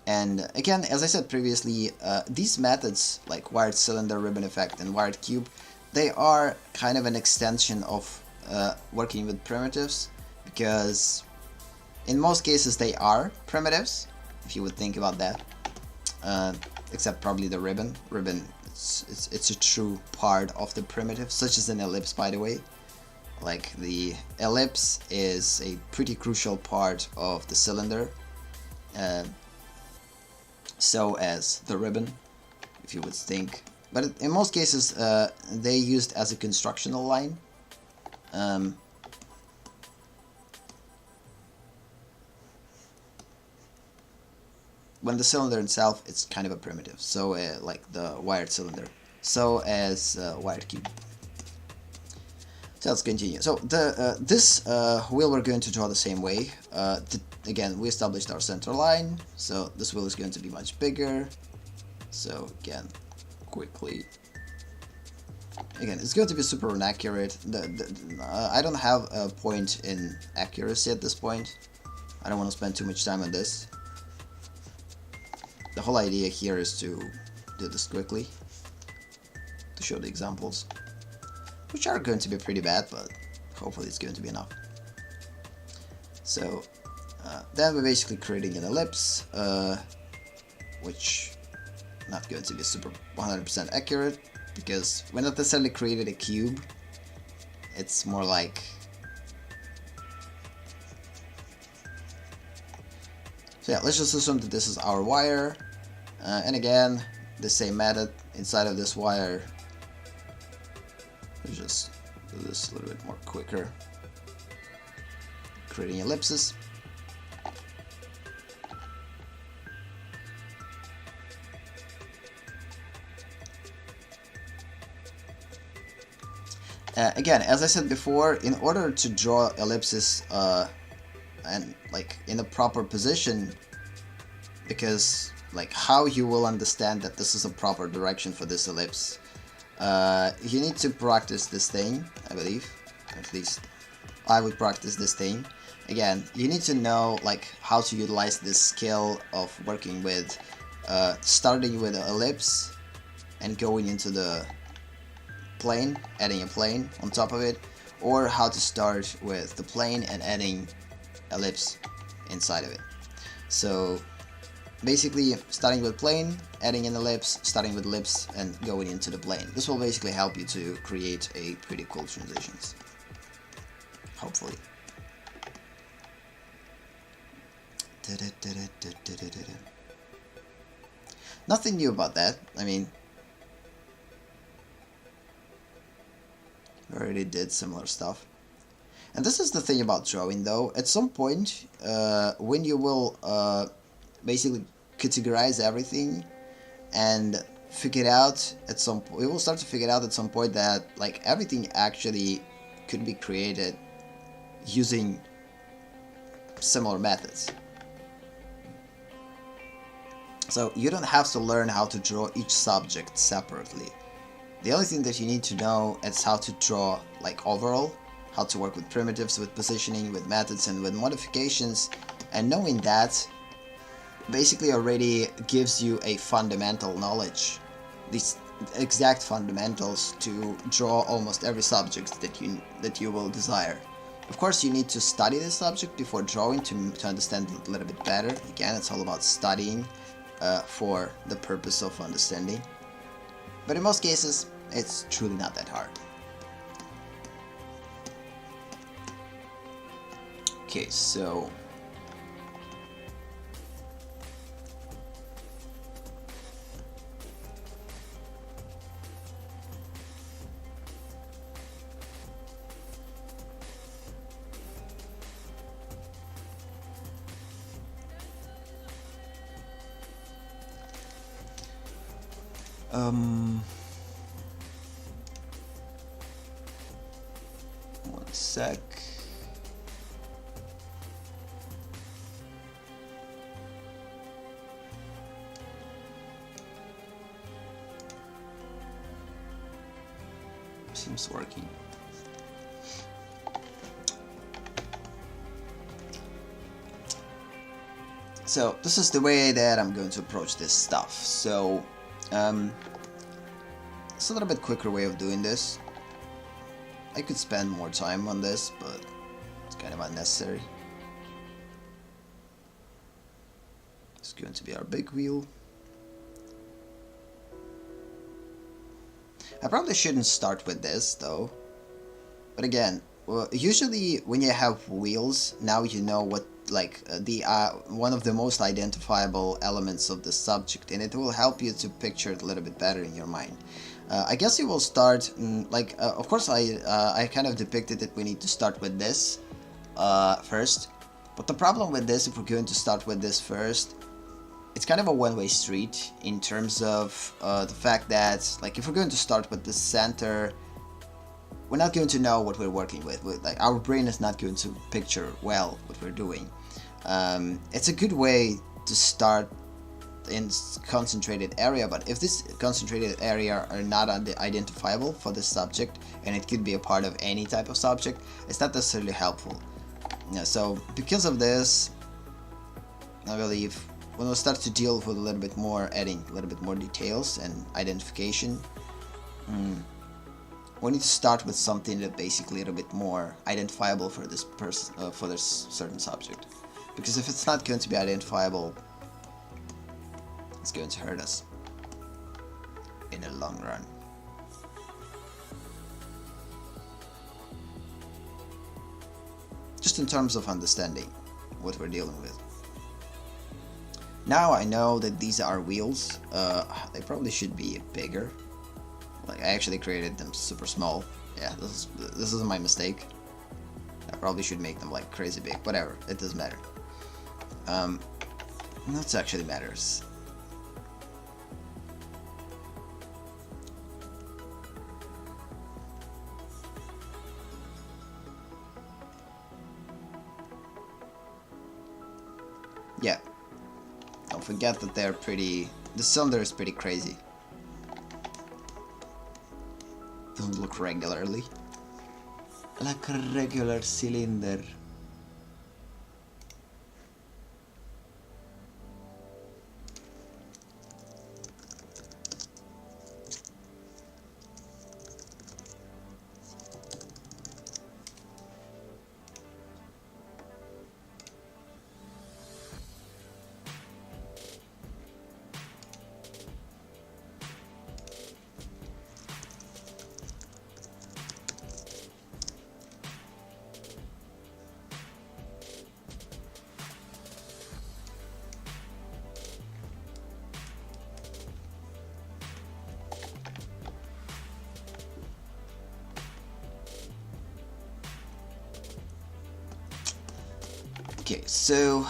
And again, as I said previously, these methods like wired cylinder, ribbon effect, and wired cube, they are kind of an extension of working with primitives, because in most cases they are primitives, if you would think about that. Except probably the ribbon. It's a true part of the primitive, such as an ellipse, by the way. Like the ellipse is a pretty crucial part of the cylinder, so as the ribbon, if you would think. But in most cases, they used as a constructional line. When the cylinder itself, it's kind of a primitive, so like the wired cylinder, so as wired cube. So let's continue. So the this wheel we're going to draw the same way. Again, we established our center line, so this wheel is going to be much bigger. So again, quickly. Again, it's going to be super inaccurate. I don't have a point in accuracy at this point. I don't want to spend too much time on this. The whole idea here is to do this quickly, to show the examples, which are going to be pretty bad, but hopefully it's going to be enough. So then we're basically creating an ellipse, which not going to be super 100% accurate, because we not necessarily created a cube. It's more like so yeah, let's just assume that this is our wire. And again, the same method inside of this wire. Let's just do this a little bit more quicker. Creating ellipses. Again, as I said before, in order to draw ellipses and like in a proper position, because like how you will understand that this is a proper direction for this ellipse, you need to practice this thing, I believe. At least I would practice this thing. Again, you need to know like how to utilize this skill of working with starting with an ellipse and going into the plane, adding a plane on top of it, or how to start with the plane and adding ellipse inside of it. So basically starting with plane, adding an ellipse, starting with ellipse, and going into the plane. This will basically help you to create a pretty cool transitions. Hopefully. Nothing new about that. I mean, we already did similar stuff. And this is the thing about drawing, though. At some point, when you will basically categorize everything and figure out at some point, we will start to figure out at some point that like everything actually could be created using similar methods. So you don't have to learn how to draw each subject separately. The only thing that you need to know is how to draw like overall, how to work with primitives, with positioning, with methods, and with modifications. And knowing that basically already gives you a fundamental knowledge, these exact fundamentals to draw almost every subject that you will desire. Of course, you need to study the subject before drawing to understand it a little bit better. Again, it's all about studying for the purpose of understanding. But in most cases, it's truly not that hard. Okay, so one sec. Seems working. So this is the way that I'm going to approach this stuff. So it's a little bit quicker way of doing this. I could spend more time on this, but it's kind of unnecessary. It's going to be our big wheel. I probably shouldn't start with this though, but again, well, usually when you have wheels, now you know what like the one of the most identifiable elements of the subject, and it will help you to picture it a little bit better in your mind. I guess you will start of course I kind of depicted that we need to start with this first, but the problem with this, if we're going to start with this first, it's kind of a one-way street in terms of the fact that, like, if we're going to start with the center, we're not going to know what we're working with. Like, our brain is not going to picture well what we're doing. It's a good way to start in concentrated area, but if this concentrated area are not identifiable for the subject, and it could be a part of any type of subject, it's not necessarily helpful. Yeah, so because of this, I believe when we'll start to deal with a little bit more, adding a little bit more details and identification, we need to start with something that basically a little bit more identifiable for this person, for this certain subject. Because if it's not going to be identifiable, it's going to hurt us in the long run. Just in terms of understanding what we're dealing with. Now I know that these are wheels. They probably should be bigger. Like, I actually created them super small. Yeah, this is my mistake. I probably should make them like crazy big. Whatever, it doesn't matter. That actually matters. Yeah. Don't forget that they're pretty... The cylinder is pretty crazy. Doesn't look regularly. Like a regular cylinder. Okay, so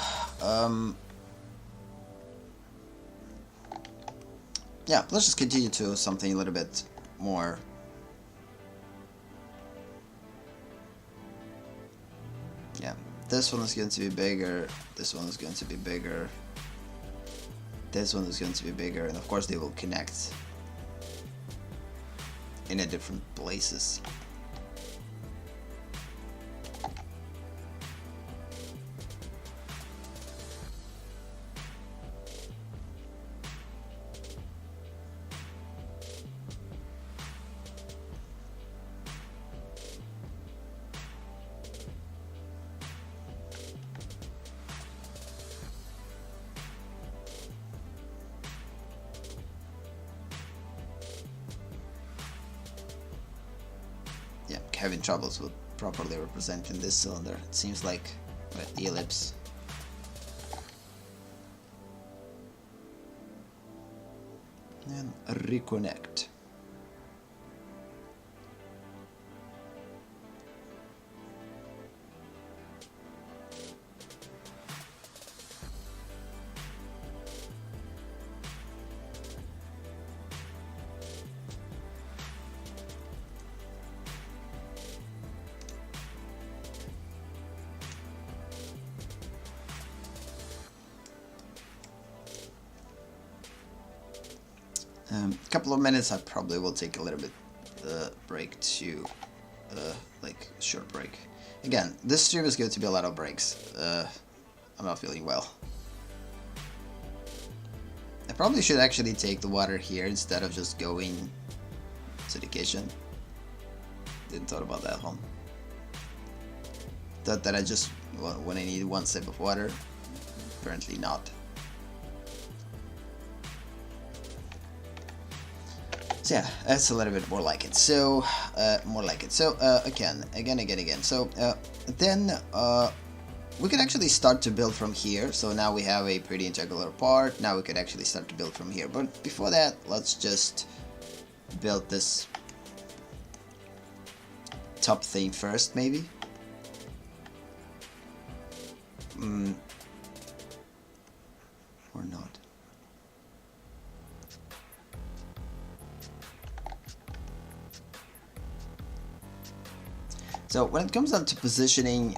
yeah, let's just continue to something a little bit more. Yeah, this one is going to be bigger, this one is going to be bigger, this one is going to be bigger, and of course they will connect in a different places. Yeah, having troubles with properly representing this cylinder. It seems like the ellipse. And reconnect. A couple of minutes. I probably will take a little bit break to like a short break. Again, this stream is going to be a lot of breaks. I'm not feeling well. I probably should actually take the water here instead of just going to the kitchen. Didn't thought about that one. Thought that I just when I need one sip of water. Apparently not. So yeah, that's a little bit more like it. So, more like it. So, again. So, then, we could actually start to build from here. So now we have a pretty integral part. Now we could actually start to build from here. But before that, let's just build this top thing first, maybe. Or not. So when it comes down to positioning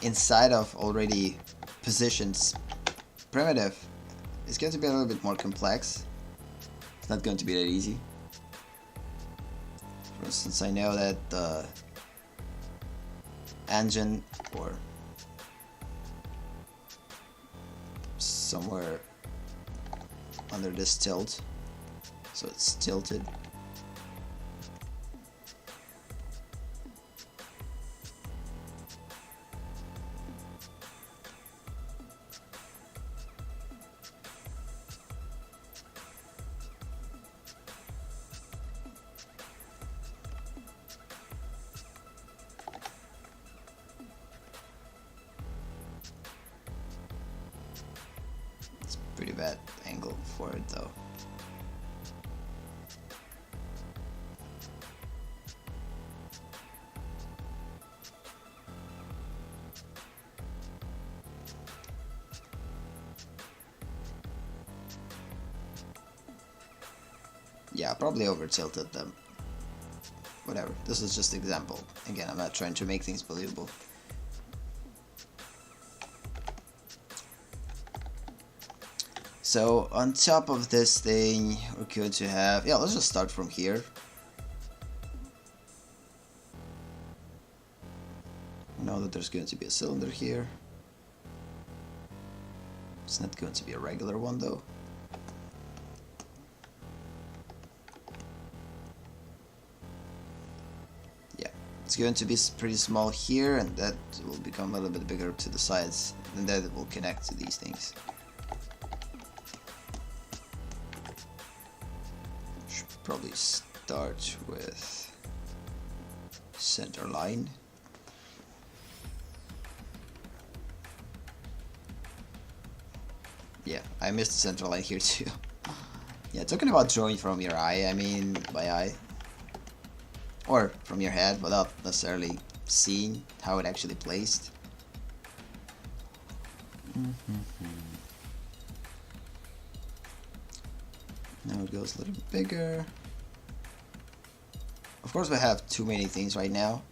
inside of already positioned primitive, it's going to be a little bit more complex. It's not going to be that easy. For instance, I know that the engine or somewhere under this tilt, so it's tilted. Pretty bad angle for it though. Yeah, I probably over tilted them. Whatever, this is just example. Again, I'm not trying to make things believable. So on top of this thing, we're going to have, yeah, let's just start from here. Know that there's going to be a cylinder here. It's not going to be a regular one though. Yeah, it's going to be pretty small here, and that will become a little bit bigger to the sides, and then it will connect to these things. Probably start with center line. Yeah, I missed the center line here too. Yeah, talking about drawing from your eye, I mean by eye. Or from your head without necessarily seeing how it actually placed. Now it goes a little bit bigger. Of course, we have too many things right now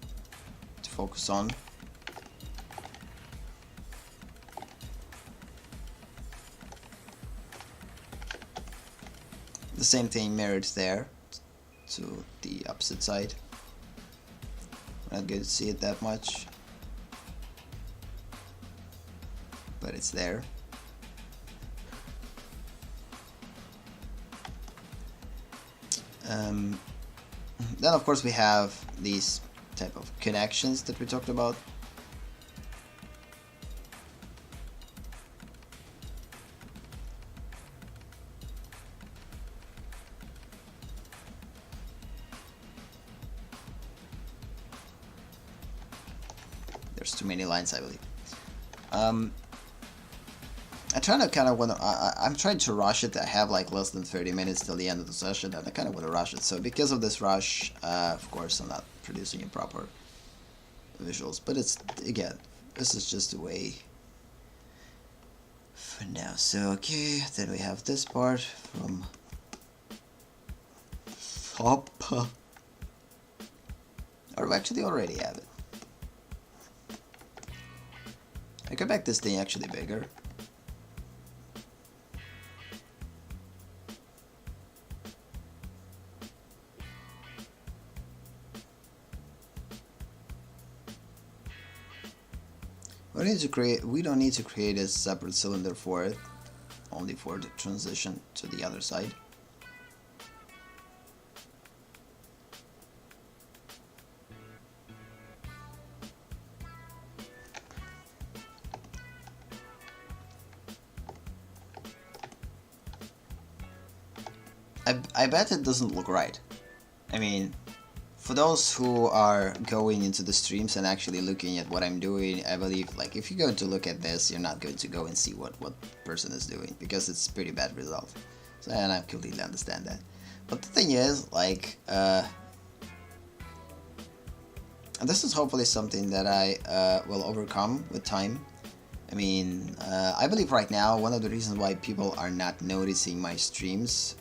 to focus on. The same thing mirrored there to the opposite side. We're not going to see it that much, but it's there. Then of course we have these type of connections that we talked about. There's too many lines, I believe. I'm trying to rush it. I have like less than 30 minutes till the end of the session, and I kind of want to rush it. So because of this rush, of course, I'm not producing in proper visuals. But it's, again, this is just a way for now. So okay, then we have this part from top. Or we actually already have it. I could make this thing actually bigger. We don't need to create a separate cylinder for it, only for the transition to the other side. I bet it doesn't look right. I mean, for those who are going into the streams and actually looking at what I'm doing, I believe, like, if you're going to look at this, you're not going to go and see what person is doing, because it's pretty bad result. So, and I completely understand that. But the thing is, like, and this is hopefully something that I will overcome with time. I mean, I believe right now one of the reasons why people are not noticing my streams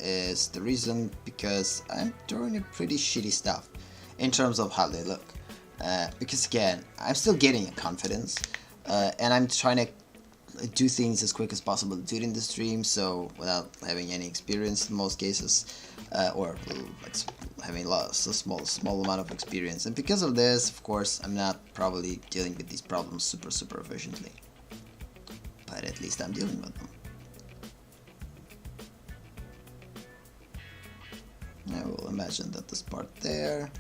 is the reason because I'm doing pretty shitty stuff in terms of how they look. Because again, I'm still getting confidence, and I'm trying to do things as quick as possible to do it in the stream, so without having any experience in most cases, or like having lost a small amount of experience. And because of this, of course, I'm not probably dealing with these problems super efficiently, but at least I'm dealing with them. I will imagine that this part there.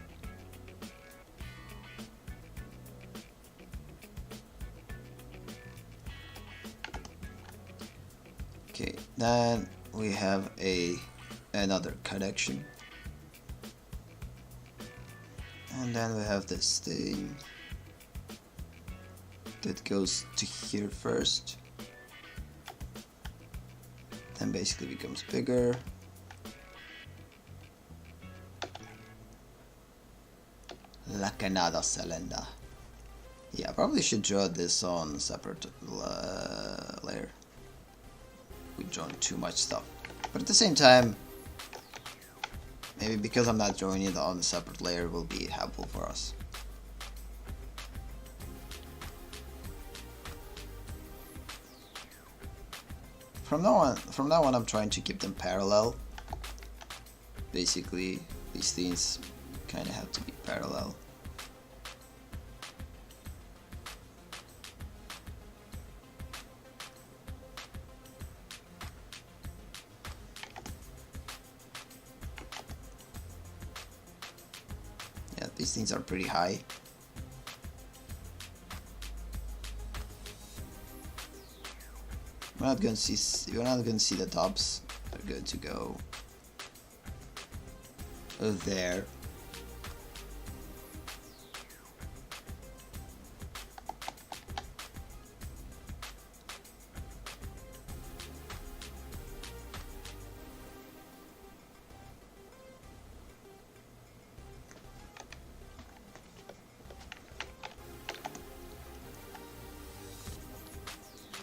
Okay, then we have another connection, and then we have this thing that goes to here first, then basically becomes bigger. Like another cylinder. Yeah, I probably should draw this on a separate layer. We've drawn too much stuff, but at the same time, maybe because I'm not drawing it on a separate layer will be helpful for us. From now on, I'm trying to keep them parallel. Basically, these things kind of have to be parallel. Yeah, these things are pretty high. We're not going to see the tops. They're going to go there.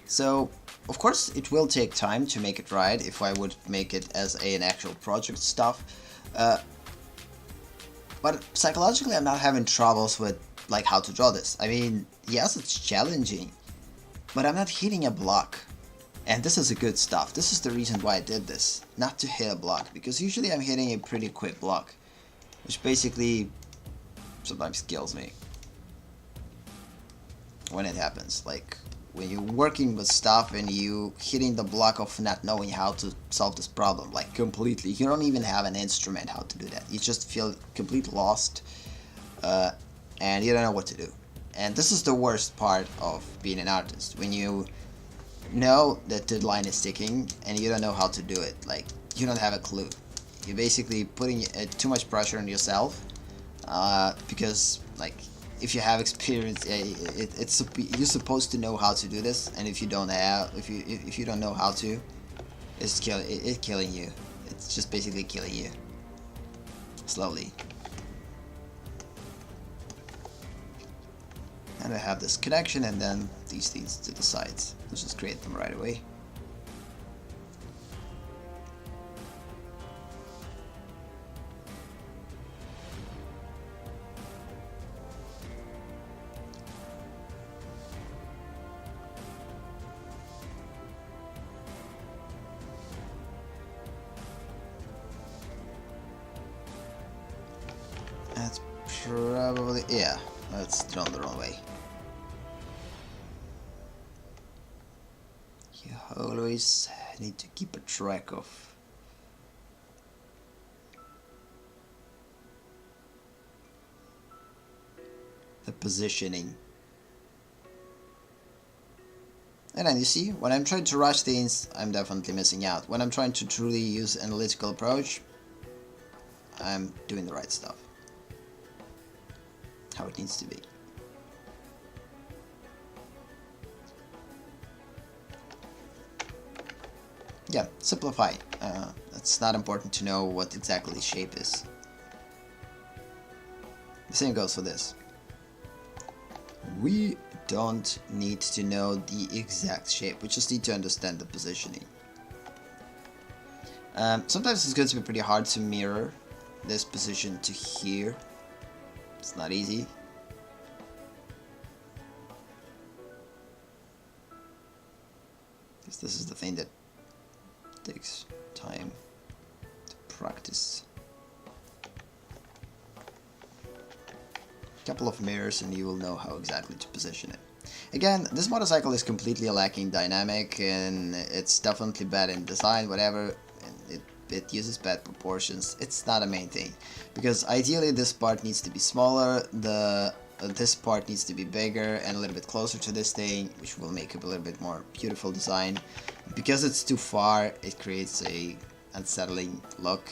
So, of course, it will take time to make it right if I would make it as an actual project stuff. But psychologically, I'm not having troubles with like how to draw this. I mean, yes, it's challenging, but I'm not hitting a block. And this is a good stuff. This is the reason why I did this, not to hit a block, because usually I'm hitting a pretty quick block, which basically sometimes kills me when it happens. Like when you're working with stuff and you hitting the block of not knowing how to solve this problem, like completely. You don't even have an instrument how to do that. You just feel completely lost, and you don't know what to do. And this is the worst part of being an artist, when you know that the line is ticking and you don't know how to do it. Like, you don't have a clue. You're basically putting too much pressure on yourself, because like if you have experience, you're supposed to know how to do this, and if you don't have, if you don't know how to, it's killing you. It's just basically killing you slowly. And I have this connection, and then these things to the sides. Let's just create them right away. That's probably, yeah, that's drawn the wrong way. You always need to keep a track of the positioning. And then you see, when I'm trying to rush things, I'm definitely missing out. When I'm trying to truly use an analytical approach, I'm doing the right stuff. How it needs to be. Yeah, simplify. It's not important to know what exactly the shape is. The same goes for this. We don't need to know the exact shape, we just need to understand the positioning. Sometimes it's going to be pretty hard to mirror this position to here. It's not easy. Because this is the thing that takes time to practice. A couple of mirrors and you will know how exactly to position it. Again, this motorcycle is completely lacking dynamic, and it's definitely bad in design, whatever, and it uses bad proportions. It's not a main thing, because ideally this part needs to be smaller, this part needs to be bigger and a little bit closer to this thing, which will make it a little bit more beautiful design. Because it's too far, it creates a unsettling look.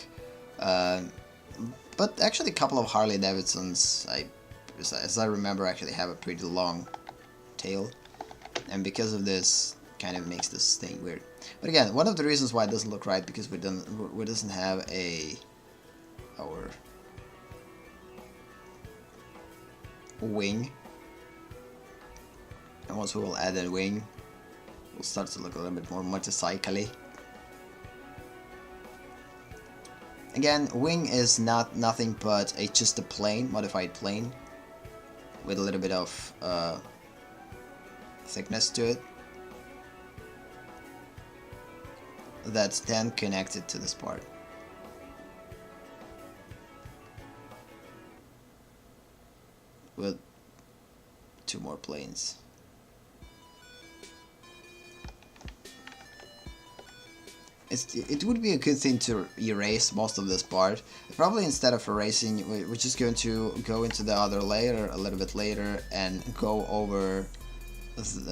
But actually a couple of Harley Davidsons, as I remember, actually have a pretty long tail, and because of this, kind of makes this thing weird. But again, one of the reasons why it doesn't look right, because we doesn't have our wing, and once we will add a wing, it will start to look a little bit more motorcycle-y. Again, wing is nothing but just a plane, modified plane, with a little bit of thickness to it, that's then connected to this part. With two more planes. It would be a good thing to erase most of this part. Probably instead of erasing, we're just going to go into the other layer a little bit later and go over with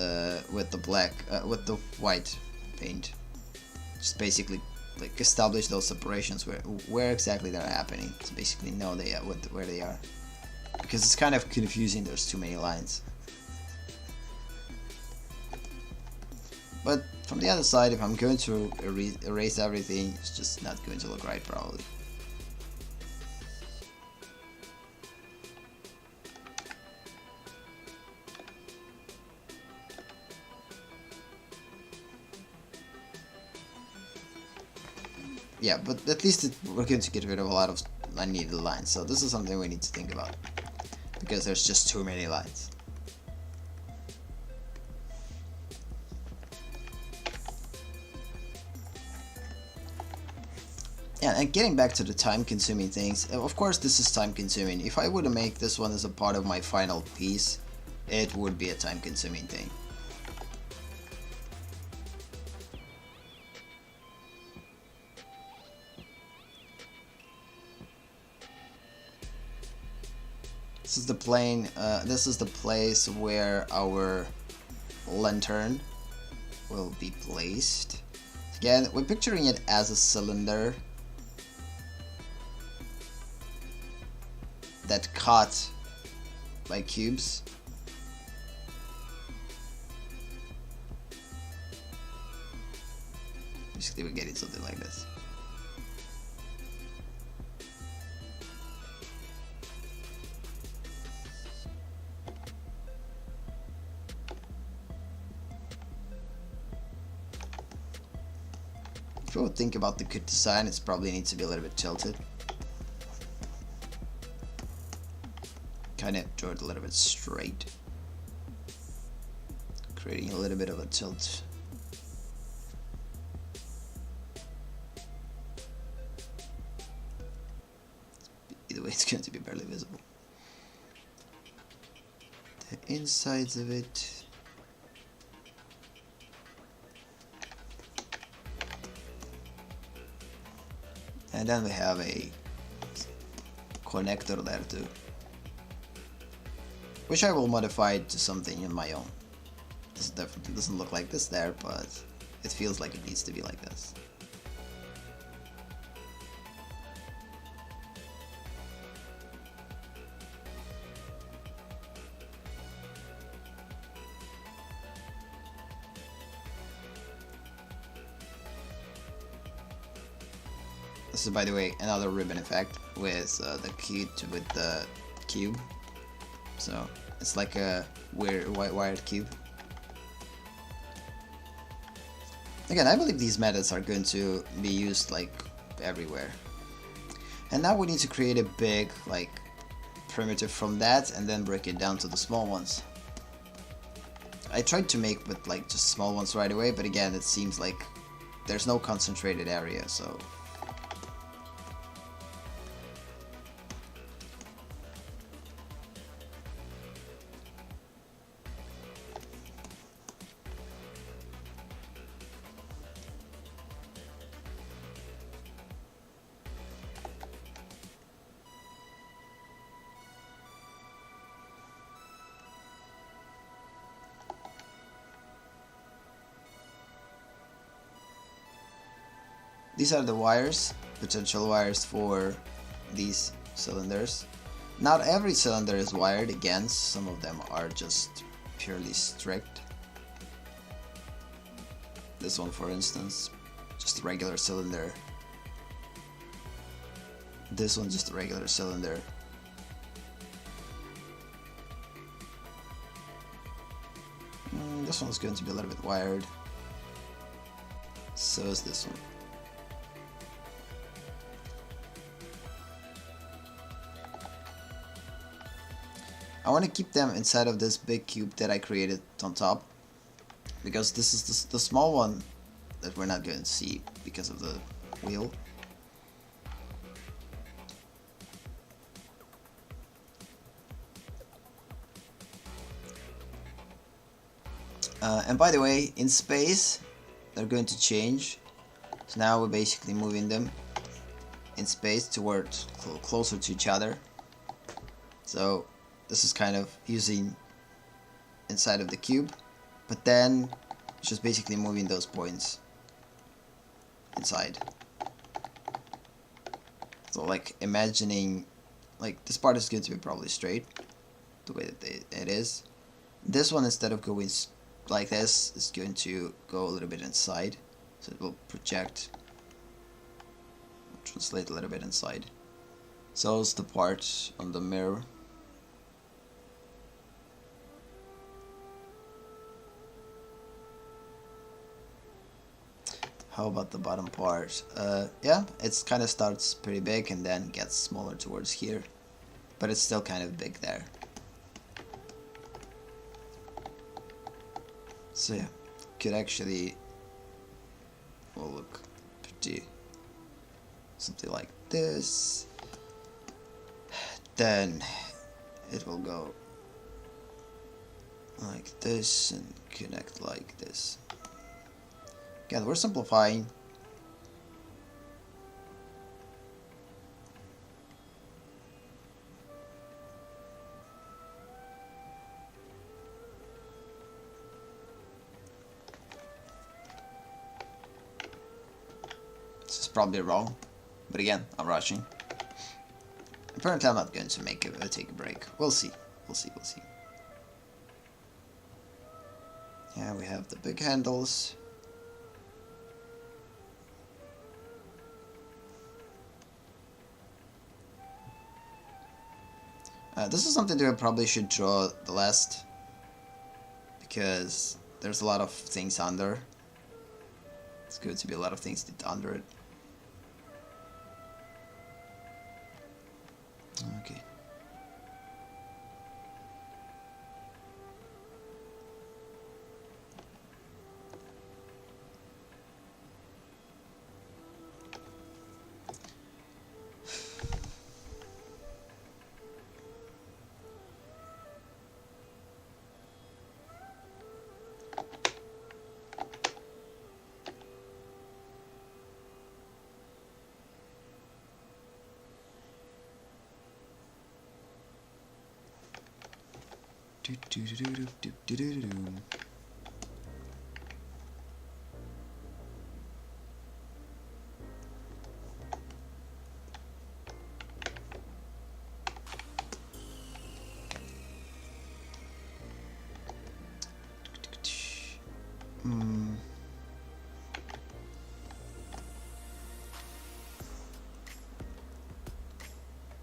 the black, with the white paint. Just basically like establish those separations where exactly they're happening. So basically know where they are. Because it's kind of confusing, there's too many lines. But from the other side, if I'm going to erase everything, it's just not going to look right probably. yeah, but at least we're going to get rid of a lot of unneeded lines. So this is something we need to think about, because there's just too many lines. Yeah, and getting back to the time-consuming things, of course this is time-consuming. If I were to make this one as a part of my final piece, it would be a time-consuming thing. This is the plane, this is the place where our lantern will be placed. Again, we're picturing it as a cylinder that caught by cubes. Basically, we're getting something like this. If you would think about the good design, it probably needs to be a little bit tilted. Kind of draw it a little bit straight, creating a little bit of a tilt. Either way, it's going to be barely visible. The insides of it. And then we have a connector there too, which I will modify to something in my own. This definitely doesn't look like this there, but it feels like it needs to be like this. This is, by the way, another ribbon effect with the cube. So it's like a weird wired cube. Again, I believe these methods are going to be used like everywhere. And now we need to create a big like primitive from that and then break it down to the small ones. I tried to make with like just small ones right away, but again, it seems like there's no concentrated area, so these are the wires, potential wires for these cylinders. Not every cylinder is wired, again, some of them are just purely strict. This one, for instance, just a regular cylinder. This one, just a regular cylinder. This one's going to be a little bit wired. So is this one. I want to keep them inside of this big cube that I created on top, because this is the small one that we're not going to see because of the wheel. And by the way, in space, they're going to change. So now we're basically moving them in space towards closer to each other. So this is kind of using inside of the cube, but then it's just basically moving those points inside. So like imagining, like this part is going to be probably straight, the way that it is. This one, instead of going like this, is going to go a little bit inside, so it will project, translate a little bit inside. So is the part on the mirror. How about the bottom part? Yeah, it kind of starts pretty big and then gets smaller towards here. But it's still kind of big there. So yeah, could actually, well, look pretty, something like this. Then it will go like this and connect like this. Again, we're simplifying. This is probably wrong, but again, I'm rushing. Apparently I'm not going to take a break. We'll see. We'll see. Yeah, we have the big handles. This is something that I probably should draw the last, because there's a lot of things under. It's good to be a lot of things under it. Okay.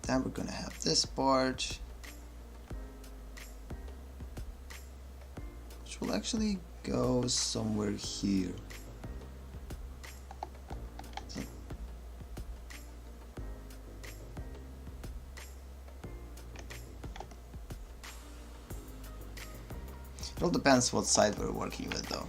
Then we're gonna have this part, which will actually go somewhere here. It all depends what side we're working with, though.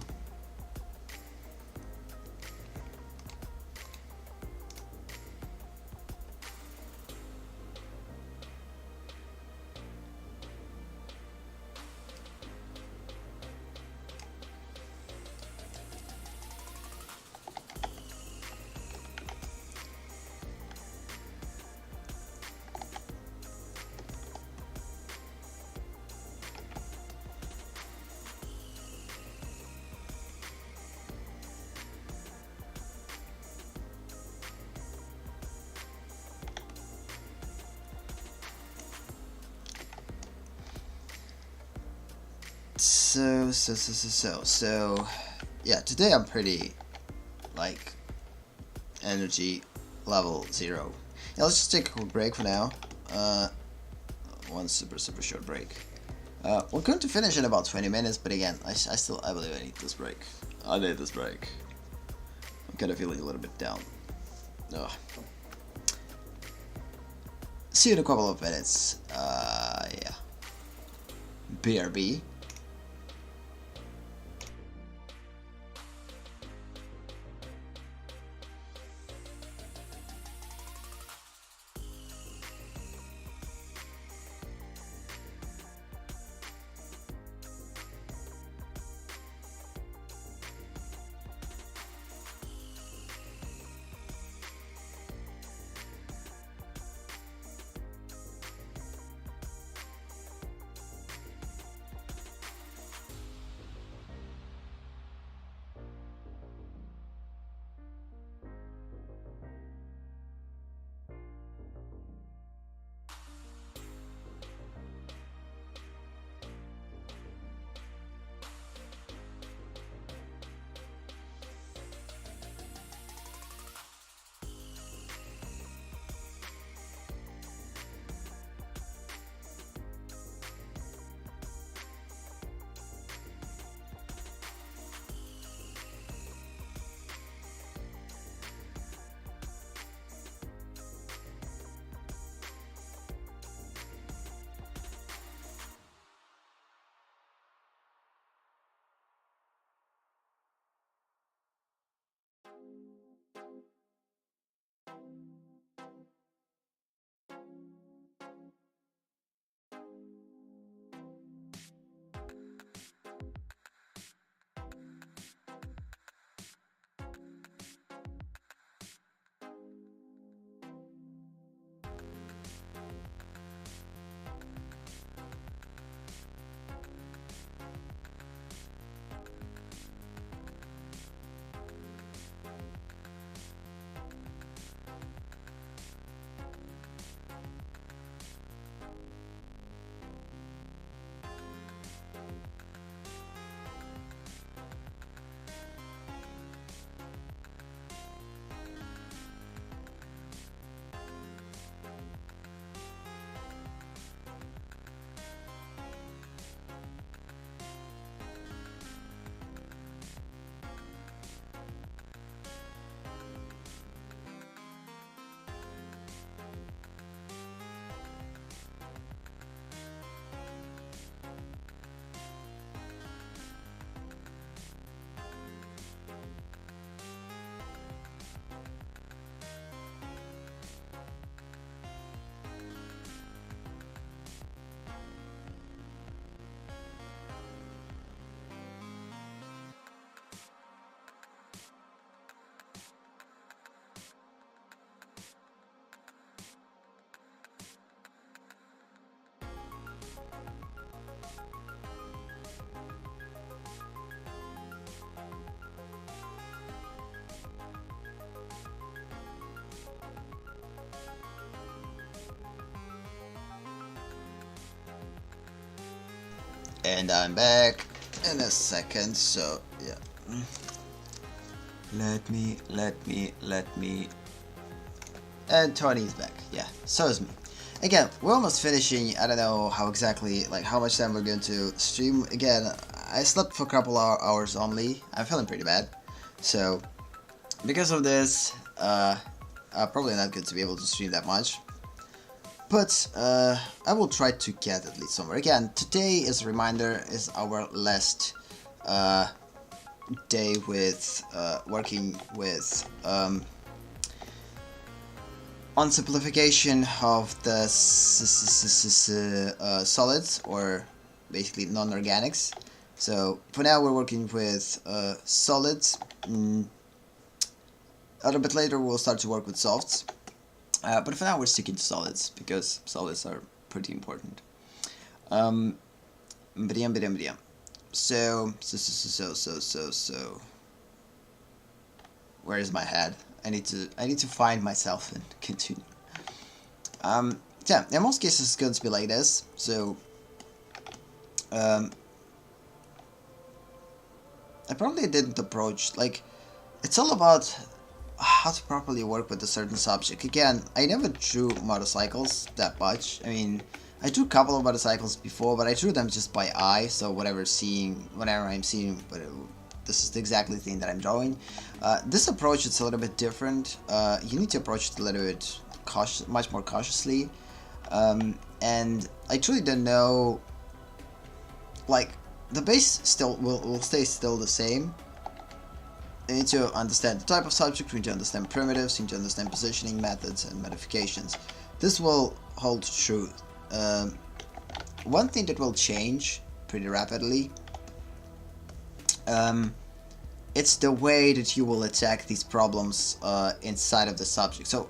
So, yeah, today I'm pretty, like, energy level 0. Yeah, let's just take a quick break for now. One super short break. We're going to finish in about 20 minutes, but again, I believe I need this break. I need this break. I'm kind of feeling a little bit down. Ugh. See you in a couple of minutes. Yeah. BRB. And I'm back in a second, so yeah. Let me. And Tony's back, yeah, so is me. Again, we're almost finishing. I don't know how exactly, like how much time we're going to stream. Again, I slept for a couple hours only. I'm feeling pretty bad. So, because of this, probably not going to be able to stream that much. But I will try to get at least somewhere. Again, today, as a reminder, is our last day with working with on simplification of the solids, or basically non-organics. So for now we're working with solids. A little bit later we'll start to work with softs. But for now we're sticking to solids because solids are pretty important. So where is my head? I need to find myself and continue. Yeah, in most cases it's going to be like this. So I probably didn't approach, like, it's all about how to properly work with a certain subject. Again, I never drew motorcycles that much. I mean, I drew a couple of motorcycles before, but I drew them just by eye, so whenever I'm seeing, this is the exactly thing that I'm drawing. This approach is a little bit different. You need to approach it a little bit much more cautiously. And I truly don't know, like, the base still will stay still the same. You need to understand the type of subject, you need to understand primitives, you need to understand positioning methods and modifications. This will hold true. One thing that will change pretty rapidly, it's the way that you will attack these problems inside of the subject. So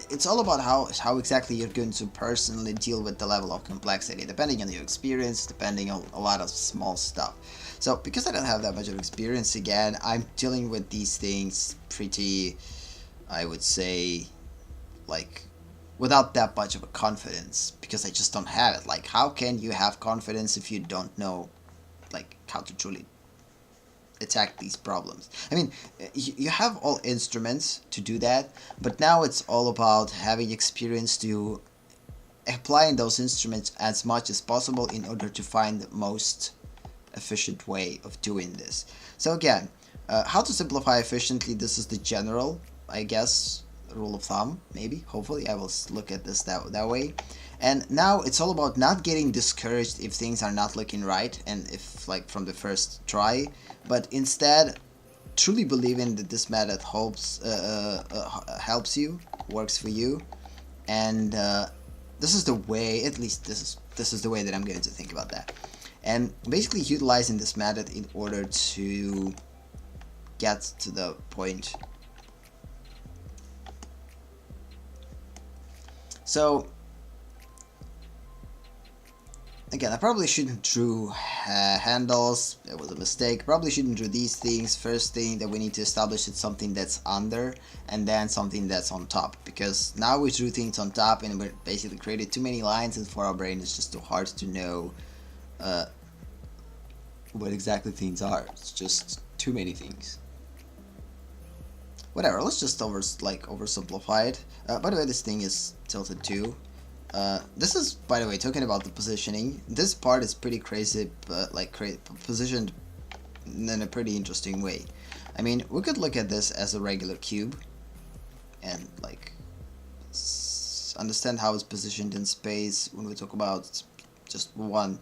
it's all about how exactly you're going to personally deal with the level of complexity, depending on your experience, depending on a lot of small stuff. So because I don't have that much of experience, again, I'm dealing with these things pretty, I would say, like, without that much of a confidence, because I just don't have it. Like, how can you have confidence if you don't know, like, how to truly attack these problems? I mean, you have all instruments to do that, but now it's all about having experience to applying those instruments as much as possible in order to find the most efficient way of doing this. So again, how to simplify efficiently, this is the general, I guess, rule of thumb, maybe, hopefully I will look at this that way. And now it's all about not getting discouraged if things are not looking right and if, like, from the first try, but instead truly believing that this method helps you, works for you, and this is the way, at least this is the way that I'm going to think about that. And basically utilizing this method in order to get to the point. So again, I probably shouldn't drew handles. It was a mistake. Probably shouldn't draw these things. First thing that we need to establish is something that's under, and then something that's on top. Because now we drew things on top, and we basically created too many lines, and for our brain it's just too hard to know what exactly things are. It's just too many things. Whatever. Let's just oversimplify it. By the way, this thing is tilted too. This is, by the way, talking about the positioning. This part is pretty crazy, but positioned in a pretty interesting way. I mean, we could look at this as a regular cube and understand how it's positioned in space. When we talk about just one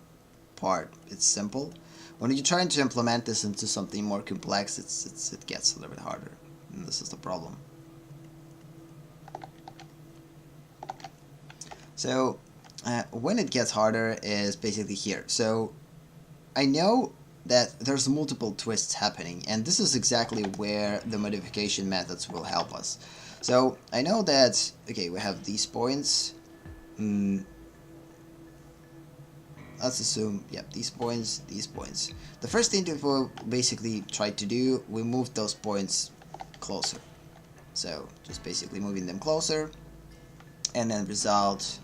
part, it's simple. When you're trying to implement this into something more complex, it gets a little bit harder, and this is the problem. So when it gets harder is basically here. So I know that there's multiple twists happening, and this is exactly where the modification methods will help us. So I know that, okay, we have these points. Let's assume, yep, these points. The first thing that we'll basically try to do, we move those points closer. So just basically moving them closer, and then result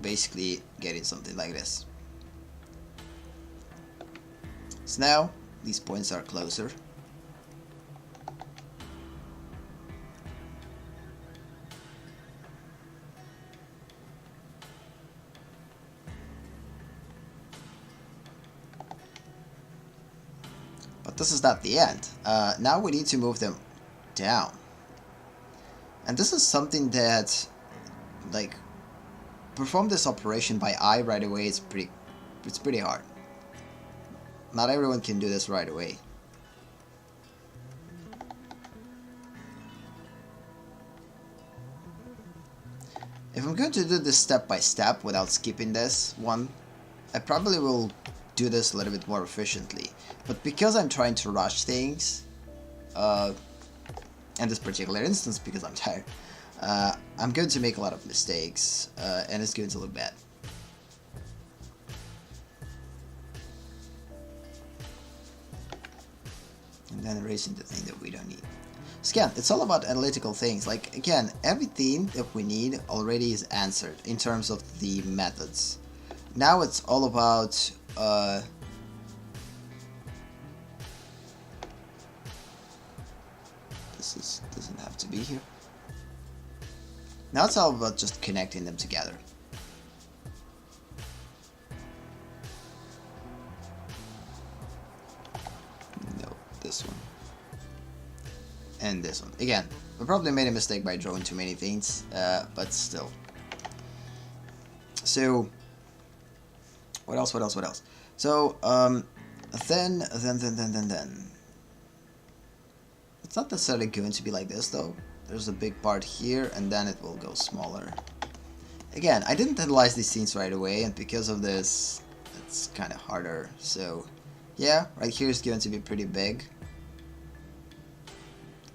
basically getting something like this. So now these points are closer. But this is not the end. Now we need to move them down. And this is something that, like, perform this operation by eye right away is it's pretty hard. Not everyone can do this right away. If I'm going to do this step by step without skipping this one, I probably will do this a little bit more efficiently. But because I'm trying to rush things, in this particular instance, because I'm tired, I'm going to make a lot of mistakes, and it's going to look bad. And then erasing the thing that we don't need. So again, it's all about analytical things. Like, again, everything that we need already is answered in terms of the methods. Now it's all about this doesn't have to be here. Now it's all about just connecting them together. No, this one. And this one. Again, we probably made a mistake by drawing too many things, but still. So, what else? So, then. It's not necessarily going to be like this though. There's a big part here, and then it will go smaller. Again, I didn't analyze these scenes right away, and because of this, it's kind of harder. So, yeah, right here is going to be pretty big.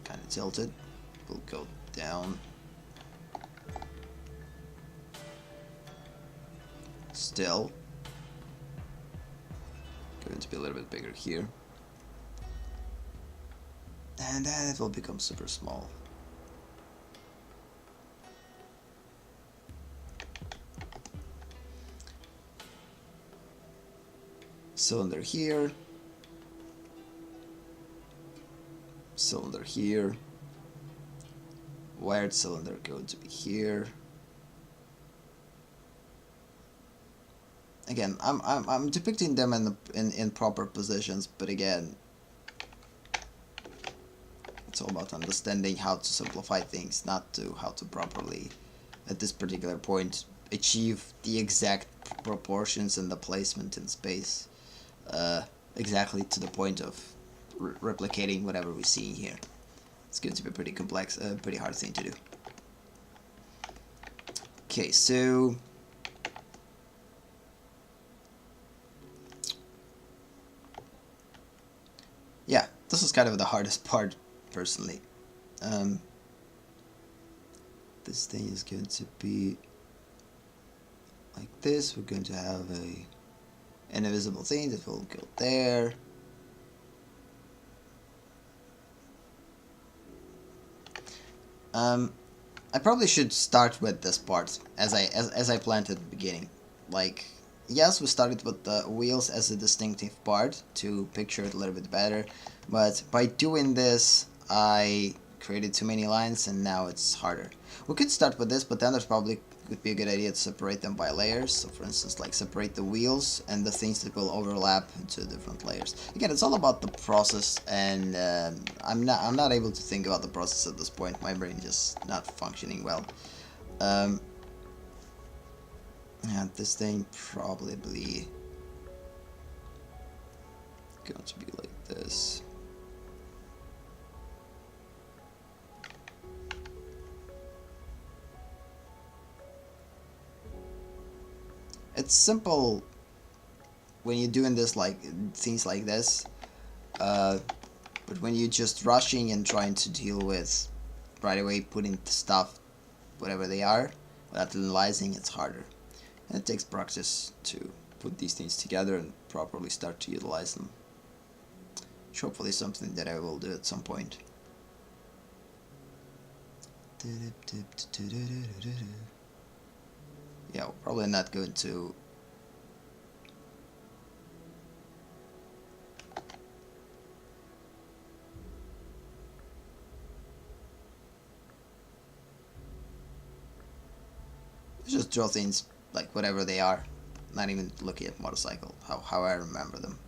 Kind of tilted. We'll go down. Still. Going to be a little bit bigger here. And then it will become super small. Cylinder here. Cylinder here. Wired cylinder going to be here. Again, I'm depicting them in proper positions, but again, it's all about understanding how to simplify things, not to how to properly, at this particular point, achieve the exact proportions and the placement in space, exactly to the point of replicating whatever we see here. It's going to be pretty complex, pretty hard thing to do. Okay, so yeah, this is kind of the hardest part, personally. This thing is going to be like this. We're going to have an invisible thing that will go there. I probably should start with this part as I planned at the beginning. Like, yes, we started with the wheels as a distinctive part to picture it a little bit better, but by doing this, I created too many lines and now it's harder. We could start with this, but then there's probably would be a good idea to separate them by layers. So for instance, like separate the wheels and the things that will overlap into different layers. Again, it's all about the process, and I'm not able to think about the process at this point. My brain just not functioning well. And this thing probably going to be like this. It's simple when you're doing this, like things like this, but when you're just rushing and trying to deal with right away putting the stuff, whatever they are, without analyzing, it's harder. And it takes practice to put these things together and properly start to utilize them. Which hopefully is something that I will do at some point. Yeah, we're probably not going to. Just draw things like whatever they are, not even looking at motorcycle, how I remember them.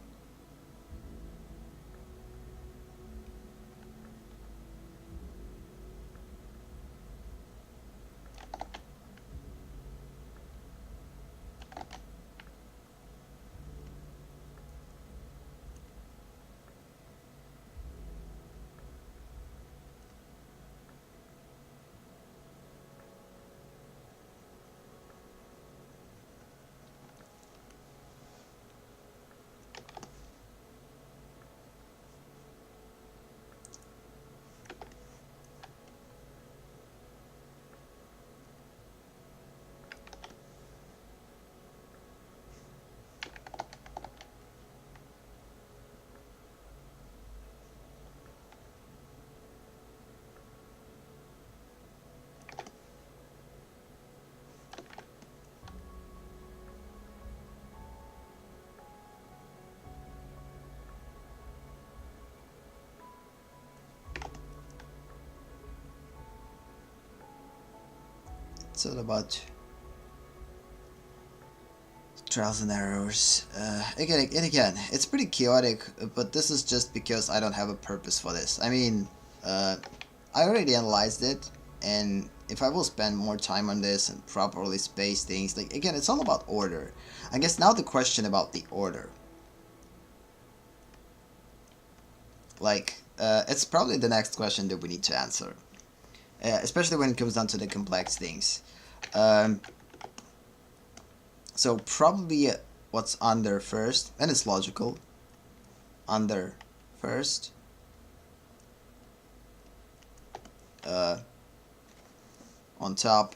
It's all about trials and errors. Again, it's pretty chaotic, but this is just because I don't have a purpose for this. I mean, I already analyzed it, and if I will spend more time on this and properly space things, like, again, it's all about order. I guess now the question about the order. Like, it's probably the next question that we need to answer. Especially when it comes down to the complex things. So probably what's under first, and it's logical. Under first. On top,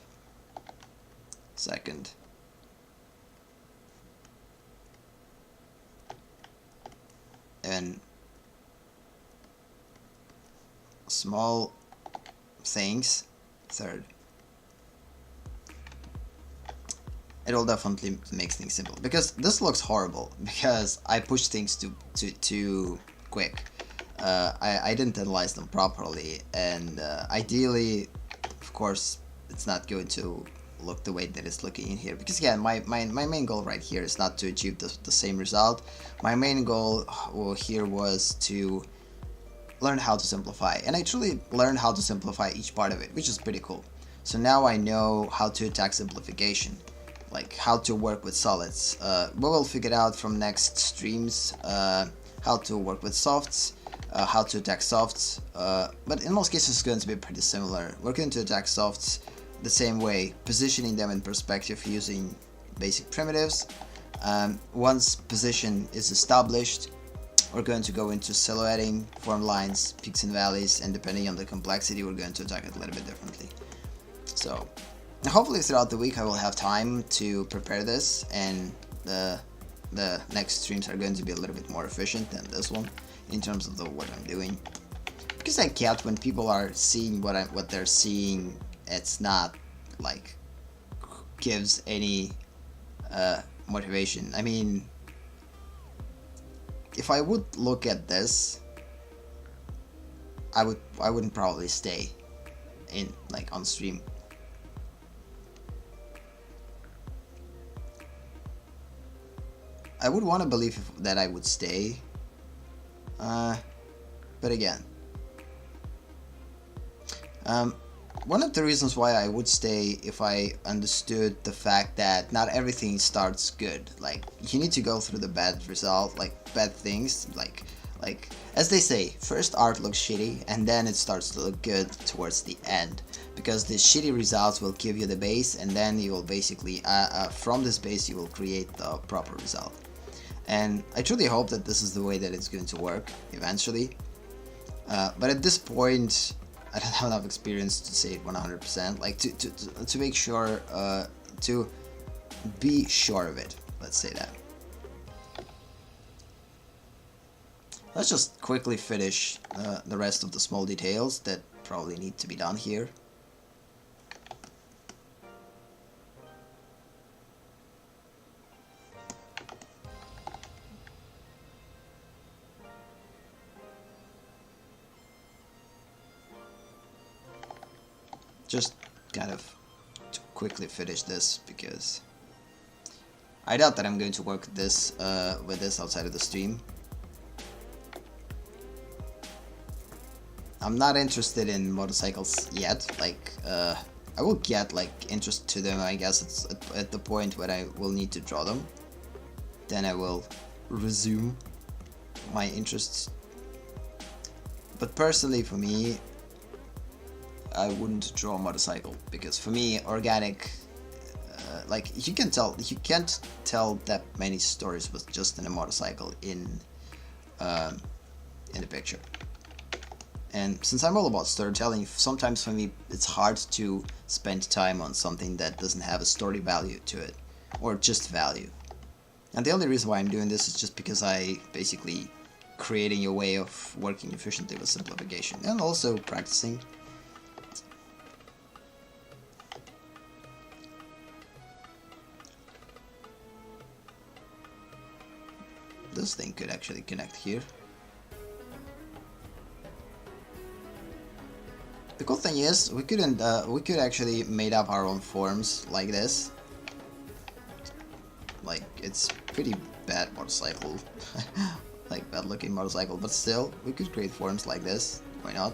second. And small things, third. It'll definitely make things simple, because this looks horrible because I pushed things too quick. I didn't analyze them properly, and ideally, of course, it's not going to look the way that it's looking in here, because again, my main goal right here is not to achieve the same result. My main goal here was to learn how to simplify, and I truly learned how to simplify each part of it, which is pretty cool. So now I know how to attack simplification, like how to work with solids. We will figure out from next streams how to work with softs, how to attack softs, but in most cases it's going to be pretty similar. We're going to attack softs the same way, positioning them in perspective using basic primitives. Once position is established, we're going to go into silhouetting, form lines, peaks and valleys, and depending on the complexity, we're going to attack it a little bit differently. So hopefully throughout the week I will have time to prepare this, and the next streams are going to be a little bit more efficient than this one in terms of what I'm doing. Because I get when people are seeing what they're seeing, it's not like gives any motivation. I mean, if I would look at this, I wouldn't probably stay in like on stream. I would want to believe that I would stay, but again, one of the reasons why I would stay if I understood the fact that not everything starts good. Like, you need to go through the bad result, like bad things, like as they say, first art looks shitty and then it starts to look good towards the end, because the shitty results will give you the base, and then you will basically from this base you will create the proper result. And I truly hope that this is the way that it's going to work eventually, but at this point I don't have enough experience to say it 100%, like to make sure, to be sure of it, let's say that. Let's just quickly finish the rest of the small details that probably need to be done here. Just kind of to quickly finish this, because I doubt that I'm going to work with this outside of the stream. I'm not interested in motorcycles yet. Like, I will get like interest to them. I guess it's at the point when I will need to draw them. Then I will resume my interests. But personally, for me, I wouldn't draw a motorcycle, because for me, organic, like you can't tell that many stories with just in a motorcycle in the picture. And since I'm all about storytelling, sometimes for me it's hard to spend time on something that doesn't have a story value to it, or just value. And the only reason why I'm doing this is just because I basically creating a way of working efficiently with simplification, and also practicing. This thing could actually connect here. The cool thing is, we could actually made up our own forms like this. Like, it's pretty bad motorcycle, like bad looking motorcycle, but still, we could create forms like this. Why not?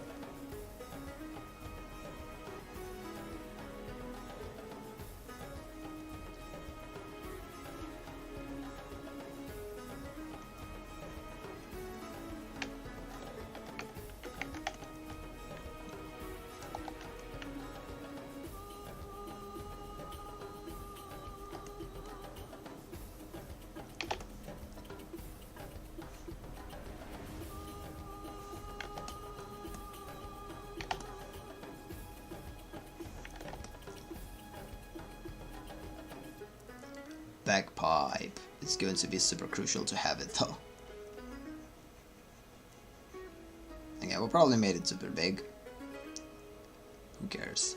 Bagpipe. It's going to be super crucial to have it though. Okay, we probably made it super big. Who cares?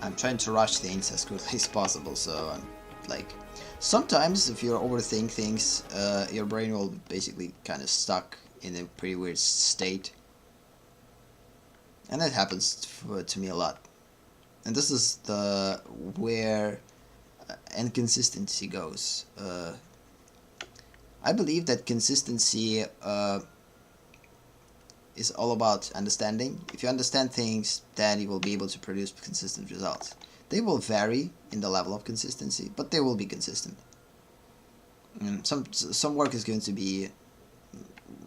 I'm trying to rush things as quickly as possible, so I'm like, sometimes if you overthink things, your brain will basically kind of stuck in a pretty weird state, and that happens to me a lot. And this is where inconsistency goes. I believe that consistency is all about understanding. If you understand things, then you will be able to produce consistent results. They will vary in the level of consistency, but they will be consistent. Some work is going to be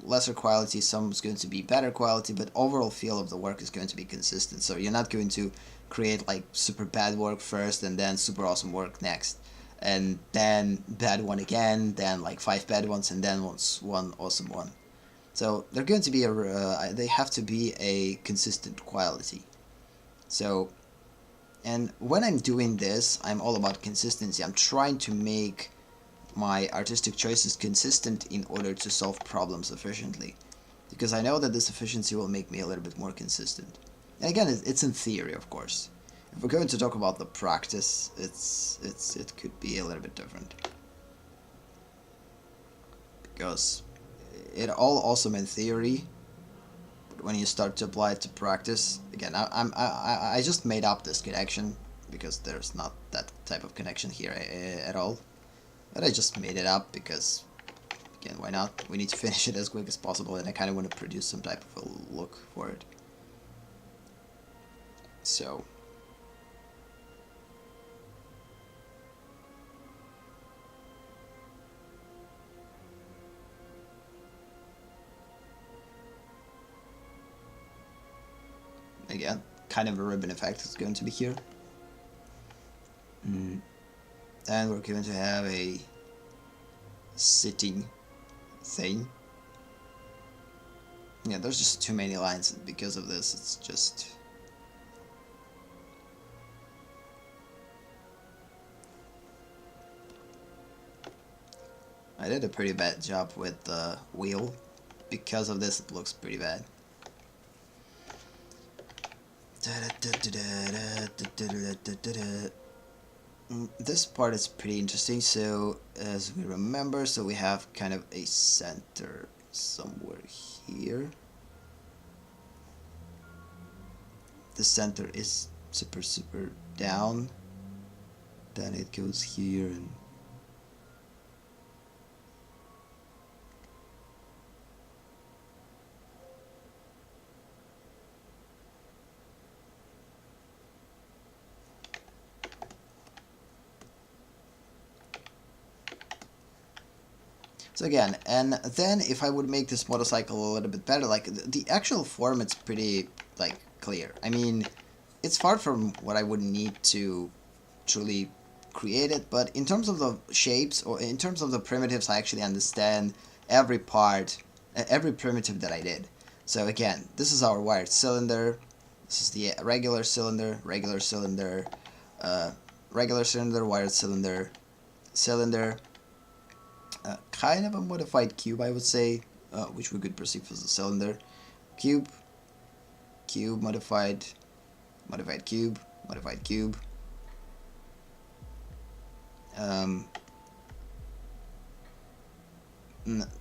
lesser quality, some is going to be better quality, but overall feel of the work is going to be consistent. So you're not going to create like super bad work first and then super awesome work next, and then bad one again, then like 5 bad ones, and then one awesome one. So they're going to be they have to be a consistent quality. So, and when I'm doing this, I'm all about consistency. I'm trying to make my artistic choices consistent in order to solve problems efficiently, because I know that this efficiency will make me a little bit more consistent. And again, it's in theory, of course. If we're going to talk about the practice, it could be a little bit different, because it all awesome in theory, but when you start to apply it to practice, again, I just made up this connection because there's not that type of connection here at all. But I just made it up because, again, why not? We need to finish it as quick as possible, and I kind of want to produce some type of a look for it. So, again, kind of a ribbon effect is going to be here. And we're going to have a sitting thing. Yeah, there's just too many lines because of this. It's just... I did a pretty bad job with the wheel. Because of this, it looks pretty bad. This part is pretty interesting. So as we remember, so we have kind of a center somewhere here. The center is super down. Then it goes here and so again, and then if I would make this motorcycle a little bit better, like the actual form, it's pretty like clear. I mean, it's far from what I would need to truly create it, but in terms of the shapes or in terms of the primitives, I actually understand every part, every primitive that I did. So again, this is our wired cylinder. This is the regular cylinder, wired cylinder, kind of a modified cube, I would say, which we could perceive as a cylinder. Cube, modified cube.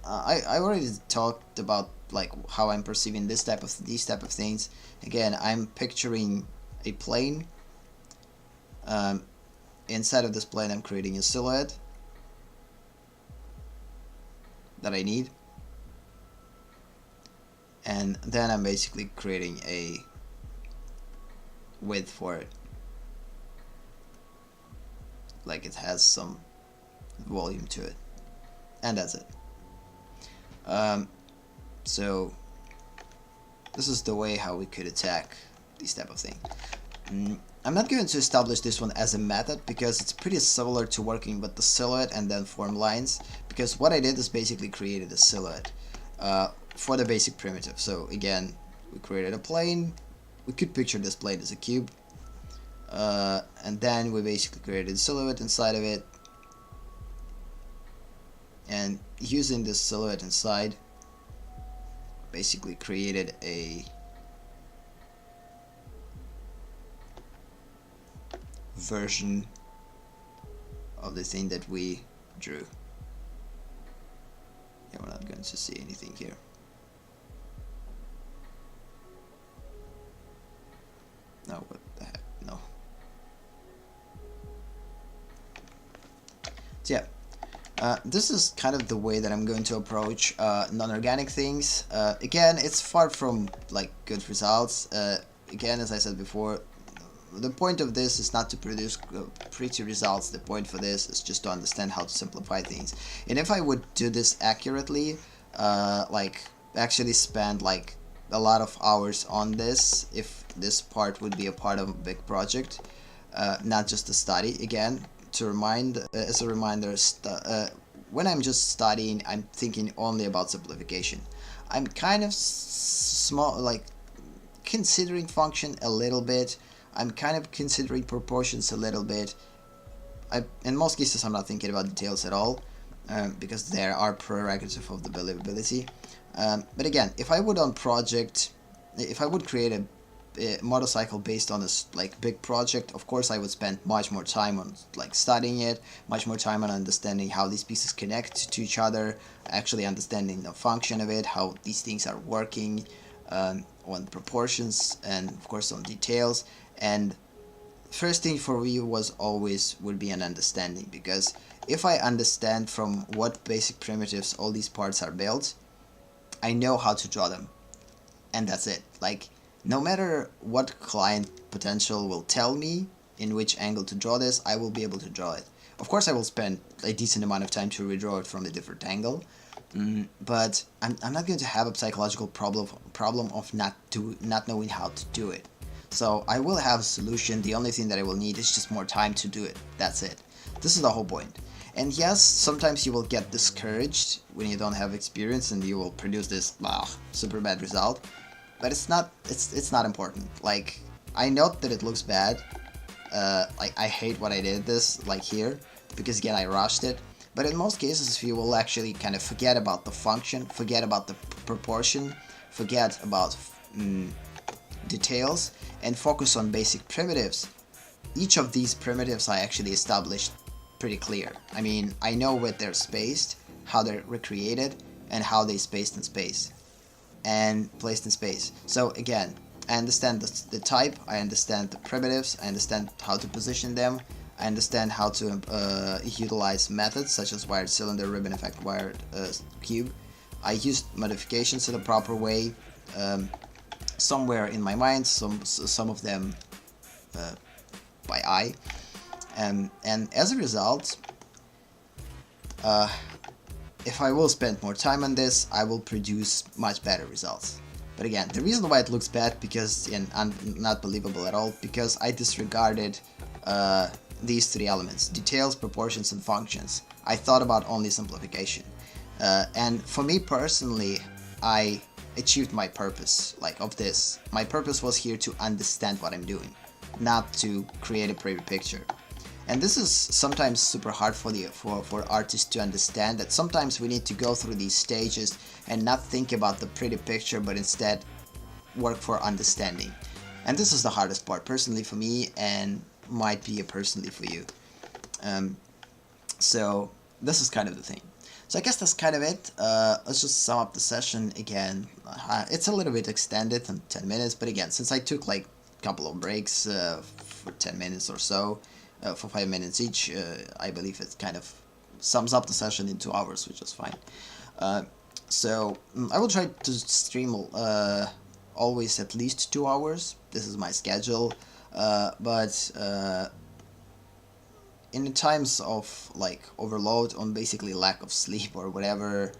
I already talked about like how I'm perceiving these type of things. Again, I'm picturing a plane. Inside of this plane, I'm creating a silhouette that I need, and then I'm basically creating a width for it, like it has some volume to it, and that's it. So this is the way how we could attack these type of thing. I'm not going to establish this one as a method because it's pretty similar to working with the silhouette and then form lines, because what I did is basically created a silhouette for the basic primitive. So again, we created a plane. We could picture this plane as a cube, and then we basically created a silhouette inside of it, and using this silhouette inside basically created a version of the thing that we drew. Yeah, we're not going to see anything here. No, what the heck, no. So yeah, this is kind of the way that I'm going to approach non-organic things. Again, it's far from like good results. Again, as I said before, the point of this is not to produce pretty results. The point for this is just to understand how to simplify things. And if I would do this accurately, like actually spend like a lot of hours on this, if this part would be a part of a big project, not just a study. Again, to remind, as a reminder, when I'm just studying, I'm thinking only about simplification. I'm kind of small, like considering function a little bit. I'm kind of considering proportions a little bit. In most cases, I'm not thinking about details at all, because there are prerequisites of the believability. But again, if I would create a motorcycle based on this like big project, of course I would spend much more time on like studying it, much more time on understanding how these pieces connect to each other, actually understanding the function of it, how these things are working, on proportions, and of course on details. And first thing for me would be an understanding, because if I understand from what basic primitives all these parts are built, I know how to draw them, and that's it. Like, no matter what client potential will tell me in which angle to draw this, I will be able to draw it. Of course, I will spend a decent amount of time to redraw it from a different angle, but I'm not going to have a psychological problem of not knowing how to do it. So I will have a solution. The only thing that I will need is just more time to do it. That's it. This is the whole point. And yes, sometimes you will get discouraged when you don't have experience and you will produce this super bad result. But it's not important. Like, I note that it looks bad. Like, I hate what I did this, like here, because again I rushed it. But in most cases, you will actually kind of forget about the function, forget about the proportion, forget about details, and focus on basic primitives. Each of these primitives I actually established pretty clear. I mean, I know where they're spaced, how they're recreated, and how they spaced in space and placed in space. So again, I understand the type, I understand the primitives, I understand how to position them, I understand how to utilize methods such as wired cylinder, ribbon effect, wired cube. I used modifications in a proper way, somewhere in my mind, some of them by eye, and as a result, if I will spend more time on this, I will produce much better results. But again, the reason why it looks bad, because not believable at all, because I disregarded these three elements: details, proportions, and functions. I thought about only simplification, and for me personally, I achieved my purpose. Like, of this, my purpose was here to understand what I'm doing, not to create a pretty picture. And this is sometimes super hard for artists to understand, that sometimes we need to go through these stages and not think about the pretty picture, but instead work for understanding. And this is the hardest part, personally for me, and might be personally for you. So this is kind of the thing. So I guess that's kind of it. Let's just sum up the session again. It's a little bit extended, 10 minutes, but again, since I took like a couple of breaks for 10 minutes or so, for 5 minutes each, I believe it kind of sums up the session in 2 hours, which is fine. So I will try to stream always at least 2 hours. This is my schedule, but in the times of like overload, on basically lack of sleep or whatever,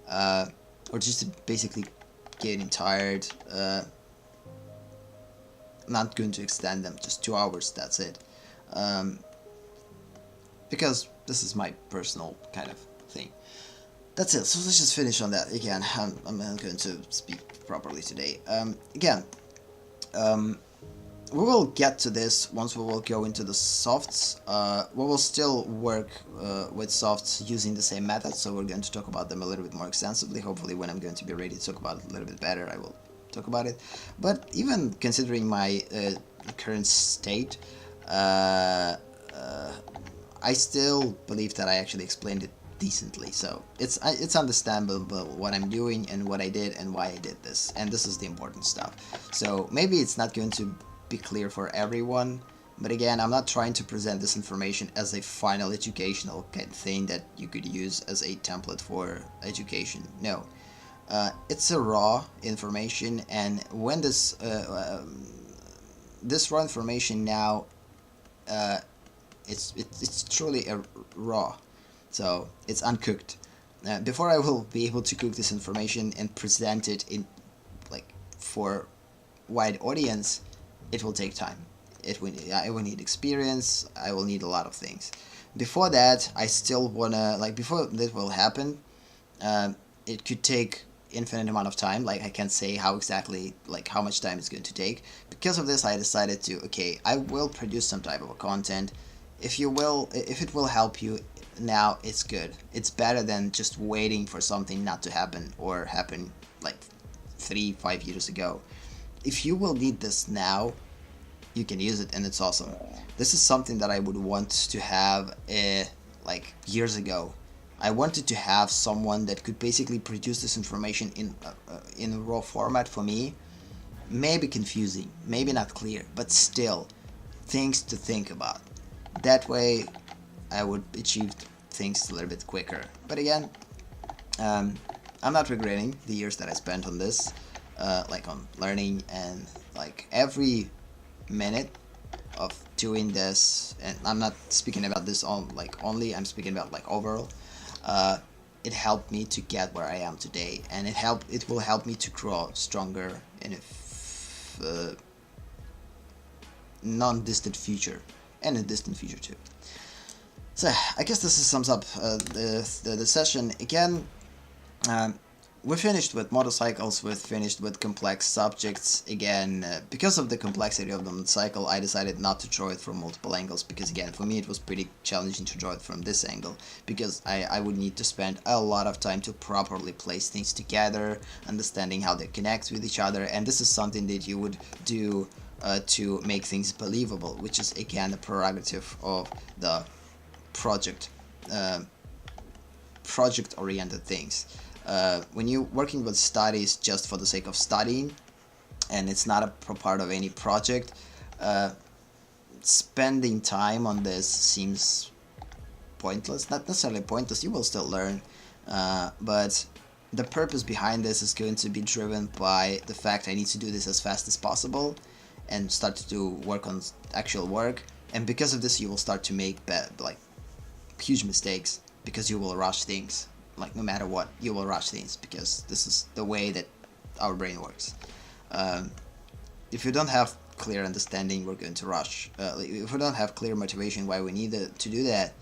or just basically getting tired, I'm not going to extend them, just 2 hours, that's it. Because this is my personal kind of thing. That's it. So let's just finish on that. Again, I'm not going to speak properly today. Again, we will get to this once we will go into the softs. We will still work with softs using the same method, so we're going to talk about them a little bit more extensively. Hopefully when I'm going to be ready to talk about it a little bit better, I will talk about it. But even considering my current state, I still believe that I actually explained it decently, so it's understandable what I'm doing and what I did and why I did this, and this is the important stuff. So maybe it's not going to be clear for everyone, but again, I'm not trying to present this information as a final educational kind of thing that you could use as a template for education. No, it's a raw information, and when this raw information now, it's truly a raw, so it's uncooked. Before I will be able to cook this information and present it in like for wide audience, it will take time. I will need experience. I will need a lot of things. Before that, I still wanna, like, before this will happen, it could take infinite amount of time. Like, I can't say how exactly, like, how much time it's going to take. Because of this, I decided to, okay, I will produce some type of content. If it will help you now, it's good. It's better than just waiting for something not to happen or happen like 3-5 years ago. If you will need this now, you can use it, and it's awesome. This is something that I would want to have like years ago. I wanted to have someone that could basically produce this information in a raw format for me. Maybe confusing, maybe not clear, but still things to think about. That way I would achieve things a little bit quicker. But again, I'm not regretting the years that I spent on this, like on learning, and like every minute of doing this, and I'm not speaking about this on like only, I'm speaking about like overall, it helped me to get where I am today, and it will help me to grow stronger in a non-distant future, and a distant future too. So I guess this sums up the session. Again, um, we finished with motorcycles, we finished with complex subjects. Again, because of the complexity of the motorcycle, I decided not to draw it from multiple angles, because again, for me it was pretty challenging to draw it from this angle, because I would need to spend a lot of time to properly place things together, understanding how they connect with each other, and this is something that you would do to make things believable, which is again the prerogative of the project project-oriented things. When you're working with studies just for the sake of studying, and it's not a part of any project, spending time on this seems pointless. Not necessarily pointless, you will still learn, but the purpose behind this is going to be driven by the fact I need to do this as fast as possible and start to do work on actual work, and because of this you will start to make like huge mistakes, because you will rush things. Like, no matter what, you will rush things, because this is the way that our brain works. If you don't have clear understanding, we're going to rush. If we don't have clear motivation why we need to do that,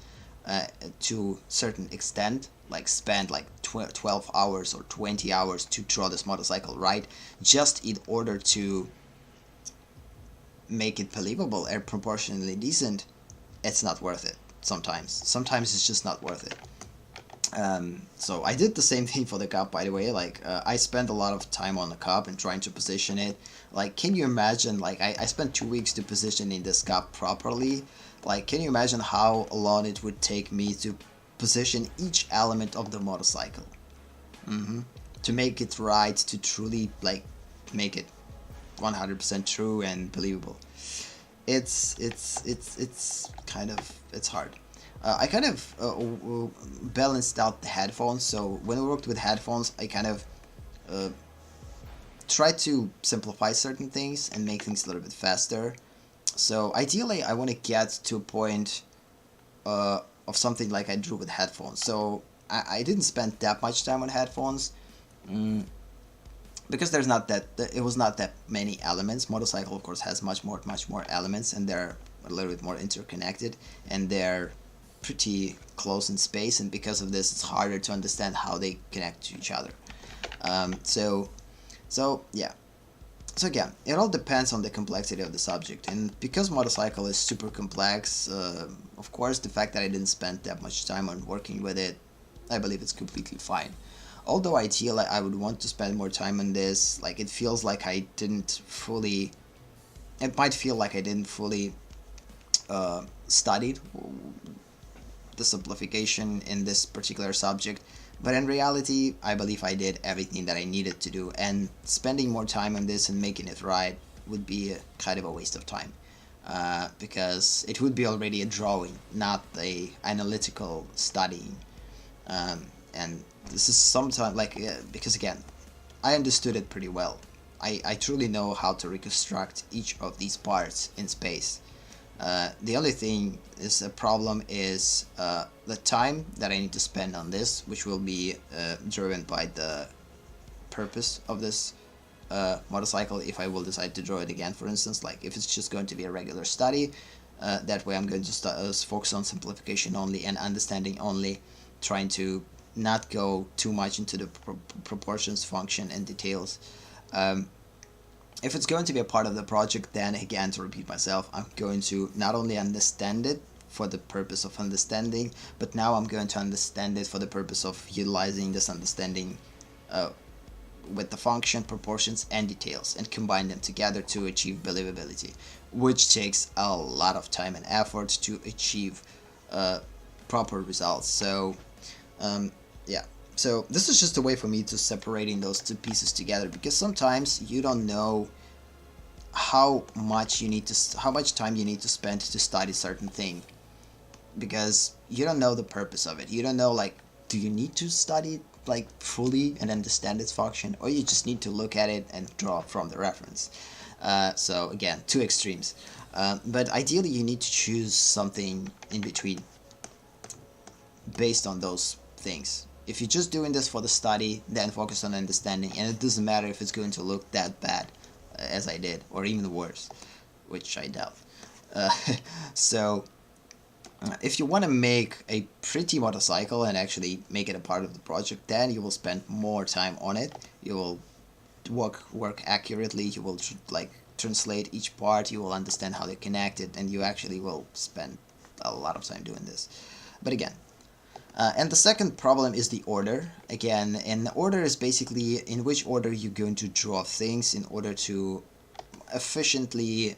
to certain extent, like spend like 12 hours or 20 hours to draw this motorcycle right, just in order to make it believable and proportionally decent, it's not worth it. Sometimes it's just not worth it. So I did the same thing for the cup, by the way. Like, I spent a lot of time on the cup and trying to position it. Like, can you imagine, like, I spent 2 weeks to positioning this cup properly. Like, can you imagine how long it would take me to position each element of the motorcycle? To make it right, to truly, like, make it 100% true and believable. It's kind of, it's hard. I kind of balanced out the headphones. So when we worked with headphones, I kind of tried to simplify certain things and make things a little bit faster. So ideally, I want to get to a point of something like I drew with headphones. So I didn't spend that much time on headphones. Because there's not that, it was not that many elements. Motorcycle, of course, has much more elements, and they're a little bit more interconnected, and they're pretty close in space, and because of this, it's harder to understand how they connect to each other. So yeah. So again, it all depends on the complexity of the subject, and because motorcycle is super complex, of course, the fact that I didn't spend that much time on working with it, I believe it's completely fine. Although ideally I would want to spend more time on this, like, it feels like I didn't fully, it might feel like I didn't fully studied the simplification in this particular subject, but in reality I believe I did everything that I needed to do, and spending more time on this and making it right would be kind of a waste of time, because it would be already a drawing, not a analytical studying. And this is sometimes like, because again, I understood it pretty well. I truly know how to reconstruct each of these parts in space. The only thing is, a problem is the time that I need to spend on this, which will be driven by the purpose of this motorcycle. If I will decide to draw it again, for instance, like if it's just going to be a regular study, that way I'm going to focus on simplification only and understanding only, trying to not go too much into the proportions, function, and details. If it's going to be a part of the project, then again, to repeat myself, I'm going to not only understand it for the purpose of understanding, but now I'm going to understand it for the purpose of utilizing this understanding with the function, proportions, and details, and combine them together to achieve believability, which takes a lot of time and effort to achieve proper results. So yeah, so this is just a way for me to separating those two pieces together, because sometimes you don't know how much time you need to spend to study certain thing, because you don't know the purpose of it. You don't know, like, do you need to study it like fully and understand its function, or you just need to look at it and draw from the reference. So again, two extremes, but ideally you need to choose something in between based on those things. If you're just doing this for the study, then focus on understanding, and it doesn't matter if it's going to look that bad as I did, or even worse, which I doubt. So If you want to make a pretty motorcycle and actually make it a part of the project, then you will spend more time on it. You will work accurately. You will like translate each part. You will understand how they're connected, and you actually will spend a lot of time doing this. But again, and the second problem is the order. Again, and the order is basically in which order you're going to draw things in order to efficiently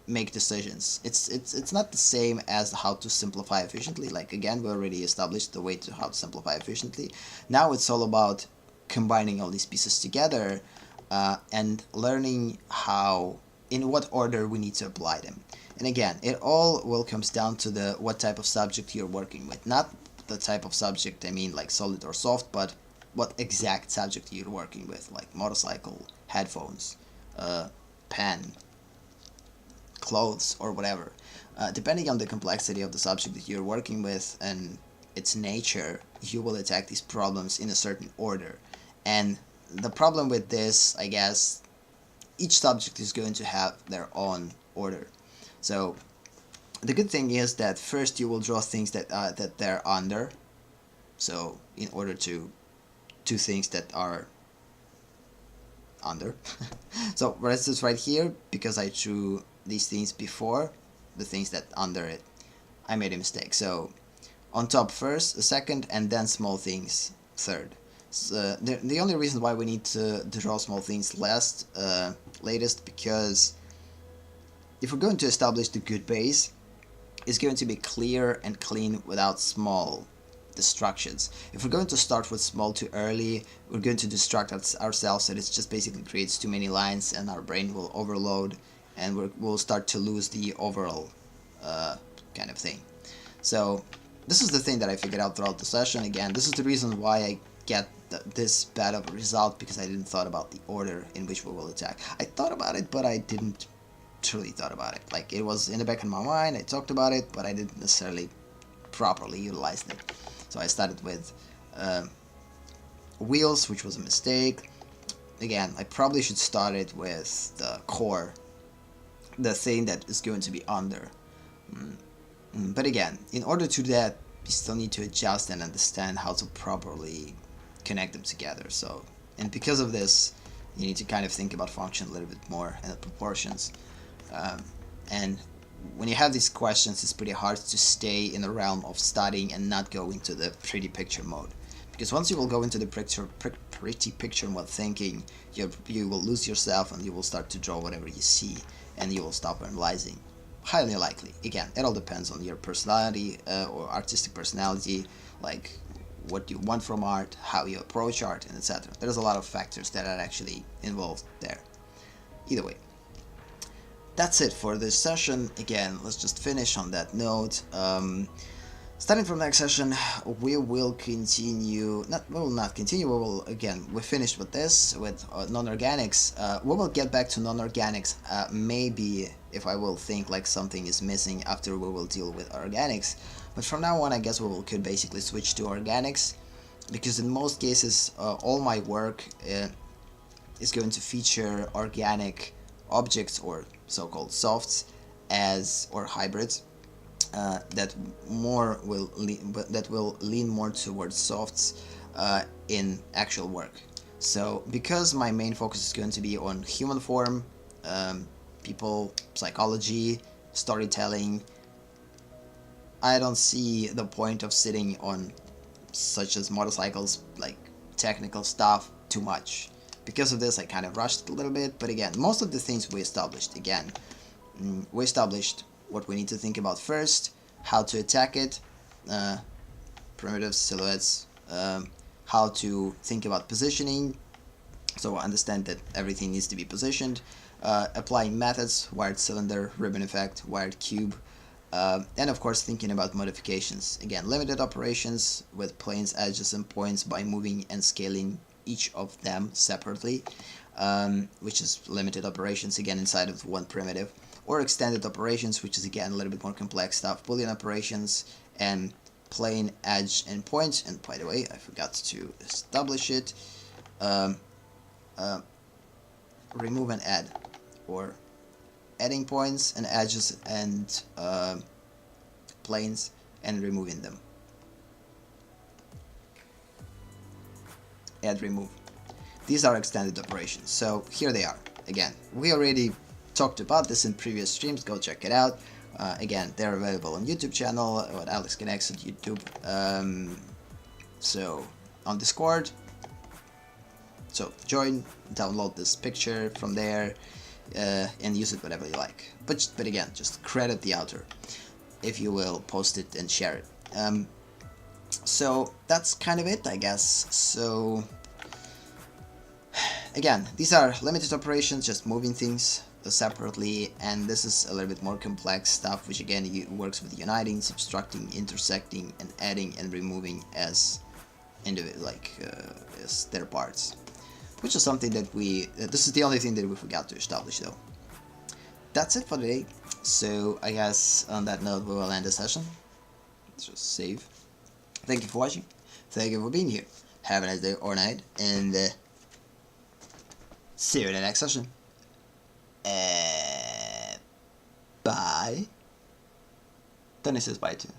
make decisions. It's not the same as how to simplify efficiently. Like again, we already established the way to how to simplify efficiently. Now it's all about combining all these pieces together and learning how, in what order we need to apply them. And again, it all will comes down to the what type of subject you're working with. Not the type of subject, I mean like solid or soft, but what exact subject you're working with, like motorcycle, headphones, pen, clothes, or whatever. Depending on the complexity of the subject that you're working with and its nature, you will attack these problems in a certain order. And the problem with this, I guess, each subject is going to have their own order. So the good thing is that first you will draw things that they're under. So in order to do things that are under. So for instance, right here, because I drew these things before the things that under it, I made a mistake. So on top first, a second, and then small things third. So the only reason why we need to draw small things latest, because if we're going to establish the good base, it's going to be clear and clean without small distractions. If we're going to start with small too early, we're going to distract ourselves, and it just basically creates too many lines, and our brain will overload, and we'll start to lose the overall kind of thing. So this is the thing that I figured out throughout the session. Again, this is the reason why I get this bad of a result, because I didn't thought about the order in which we will attack. I thought about it, but I didn't truly thought about it. Like, it was in the back of my mind, I talked about it, but I didn't necessarily properly utilize it. So I started with wheels, which was a mistake. Again, I probably should start it with the core, the thing that is going to be under. But again, in order to do that, you still need to adjust and understand how to properly connect them together. So, and because of this, you need to kind of think about function a little bit more and the proportions. And when you have these questions, it's pretty hard to stay in the realm of studying and not go into the pretty picture mode. Because once you will go into the pretty picture mode thinking, you will lose yourself, and you will start to draw whatever you see, and you will stop analyzing. Highly likely. Again, it all depends on your personality or artistic personality, like what you want from art, how you approach art, and etc. There's a lot of factors that are actually involved there. Either way, that's it for this session. Again, let's just finish on that note. Starting from next session, we will continue. We will not continue. We will, again, we finished with this, with non-organics. We will get back to non-organics. Maybe if I will think like something is missing after we will deal with organics. But from now on, I guess we could basically switch to organics, because in most cases, all my work is going to feature organic objects, or so-called softs, or hybrids. That will lean more towards softs in actual work. So because my main focus is going to be on human form, people, psychology, storytelling, I don't see the point of sitting on such as motorcycles, like technical stuff, too much. Because of this, I kind of rushed it a little bit, but again, most of the things we established. Again, we established what we need to think about first, how to attack it, primitives, silhouettes, how to think about positioning, so understand that everything needs to be positioned, applying methods, wired cylinder, ribbon effect, wired cube, and of course thinking about modifications. Again, limited operations with planes, edges, and points by moving and scaling each of them separately, which is limited operations, again, inside of one primitive. Or extended operations, which is again a little bit more complex stuff, Boolean operations, and plane, edge, and point. And by the way, I forgot to establish it. Remove and add, or adding points and edges and planes and removing them. Add remove. These are extended operations, so here they are. Again, we already talked about this in previous streams, go check it out. Again, they're available on YouTube channel, at AleksConnects at YouTube. So, on Discord. So, join, download this picture from there, and use it whatever you like. But again, just credit the author, if you will, post it and share it. So, that's kind of it, I guess. So, again, these are limited operations, just moving things separately, and this is a little bit more complex stuff, which again works with uniting, subtracting, intersecting, and adding and removing as as their parts, which is something that this is the only thing that we forgot to establish though. That's it for today. So I guess on that note we will end the session. Let's just save. Thank you for watching. Thank you for being here. Have a nice day or night, and see you in the next session. Bye. Then it says bye too.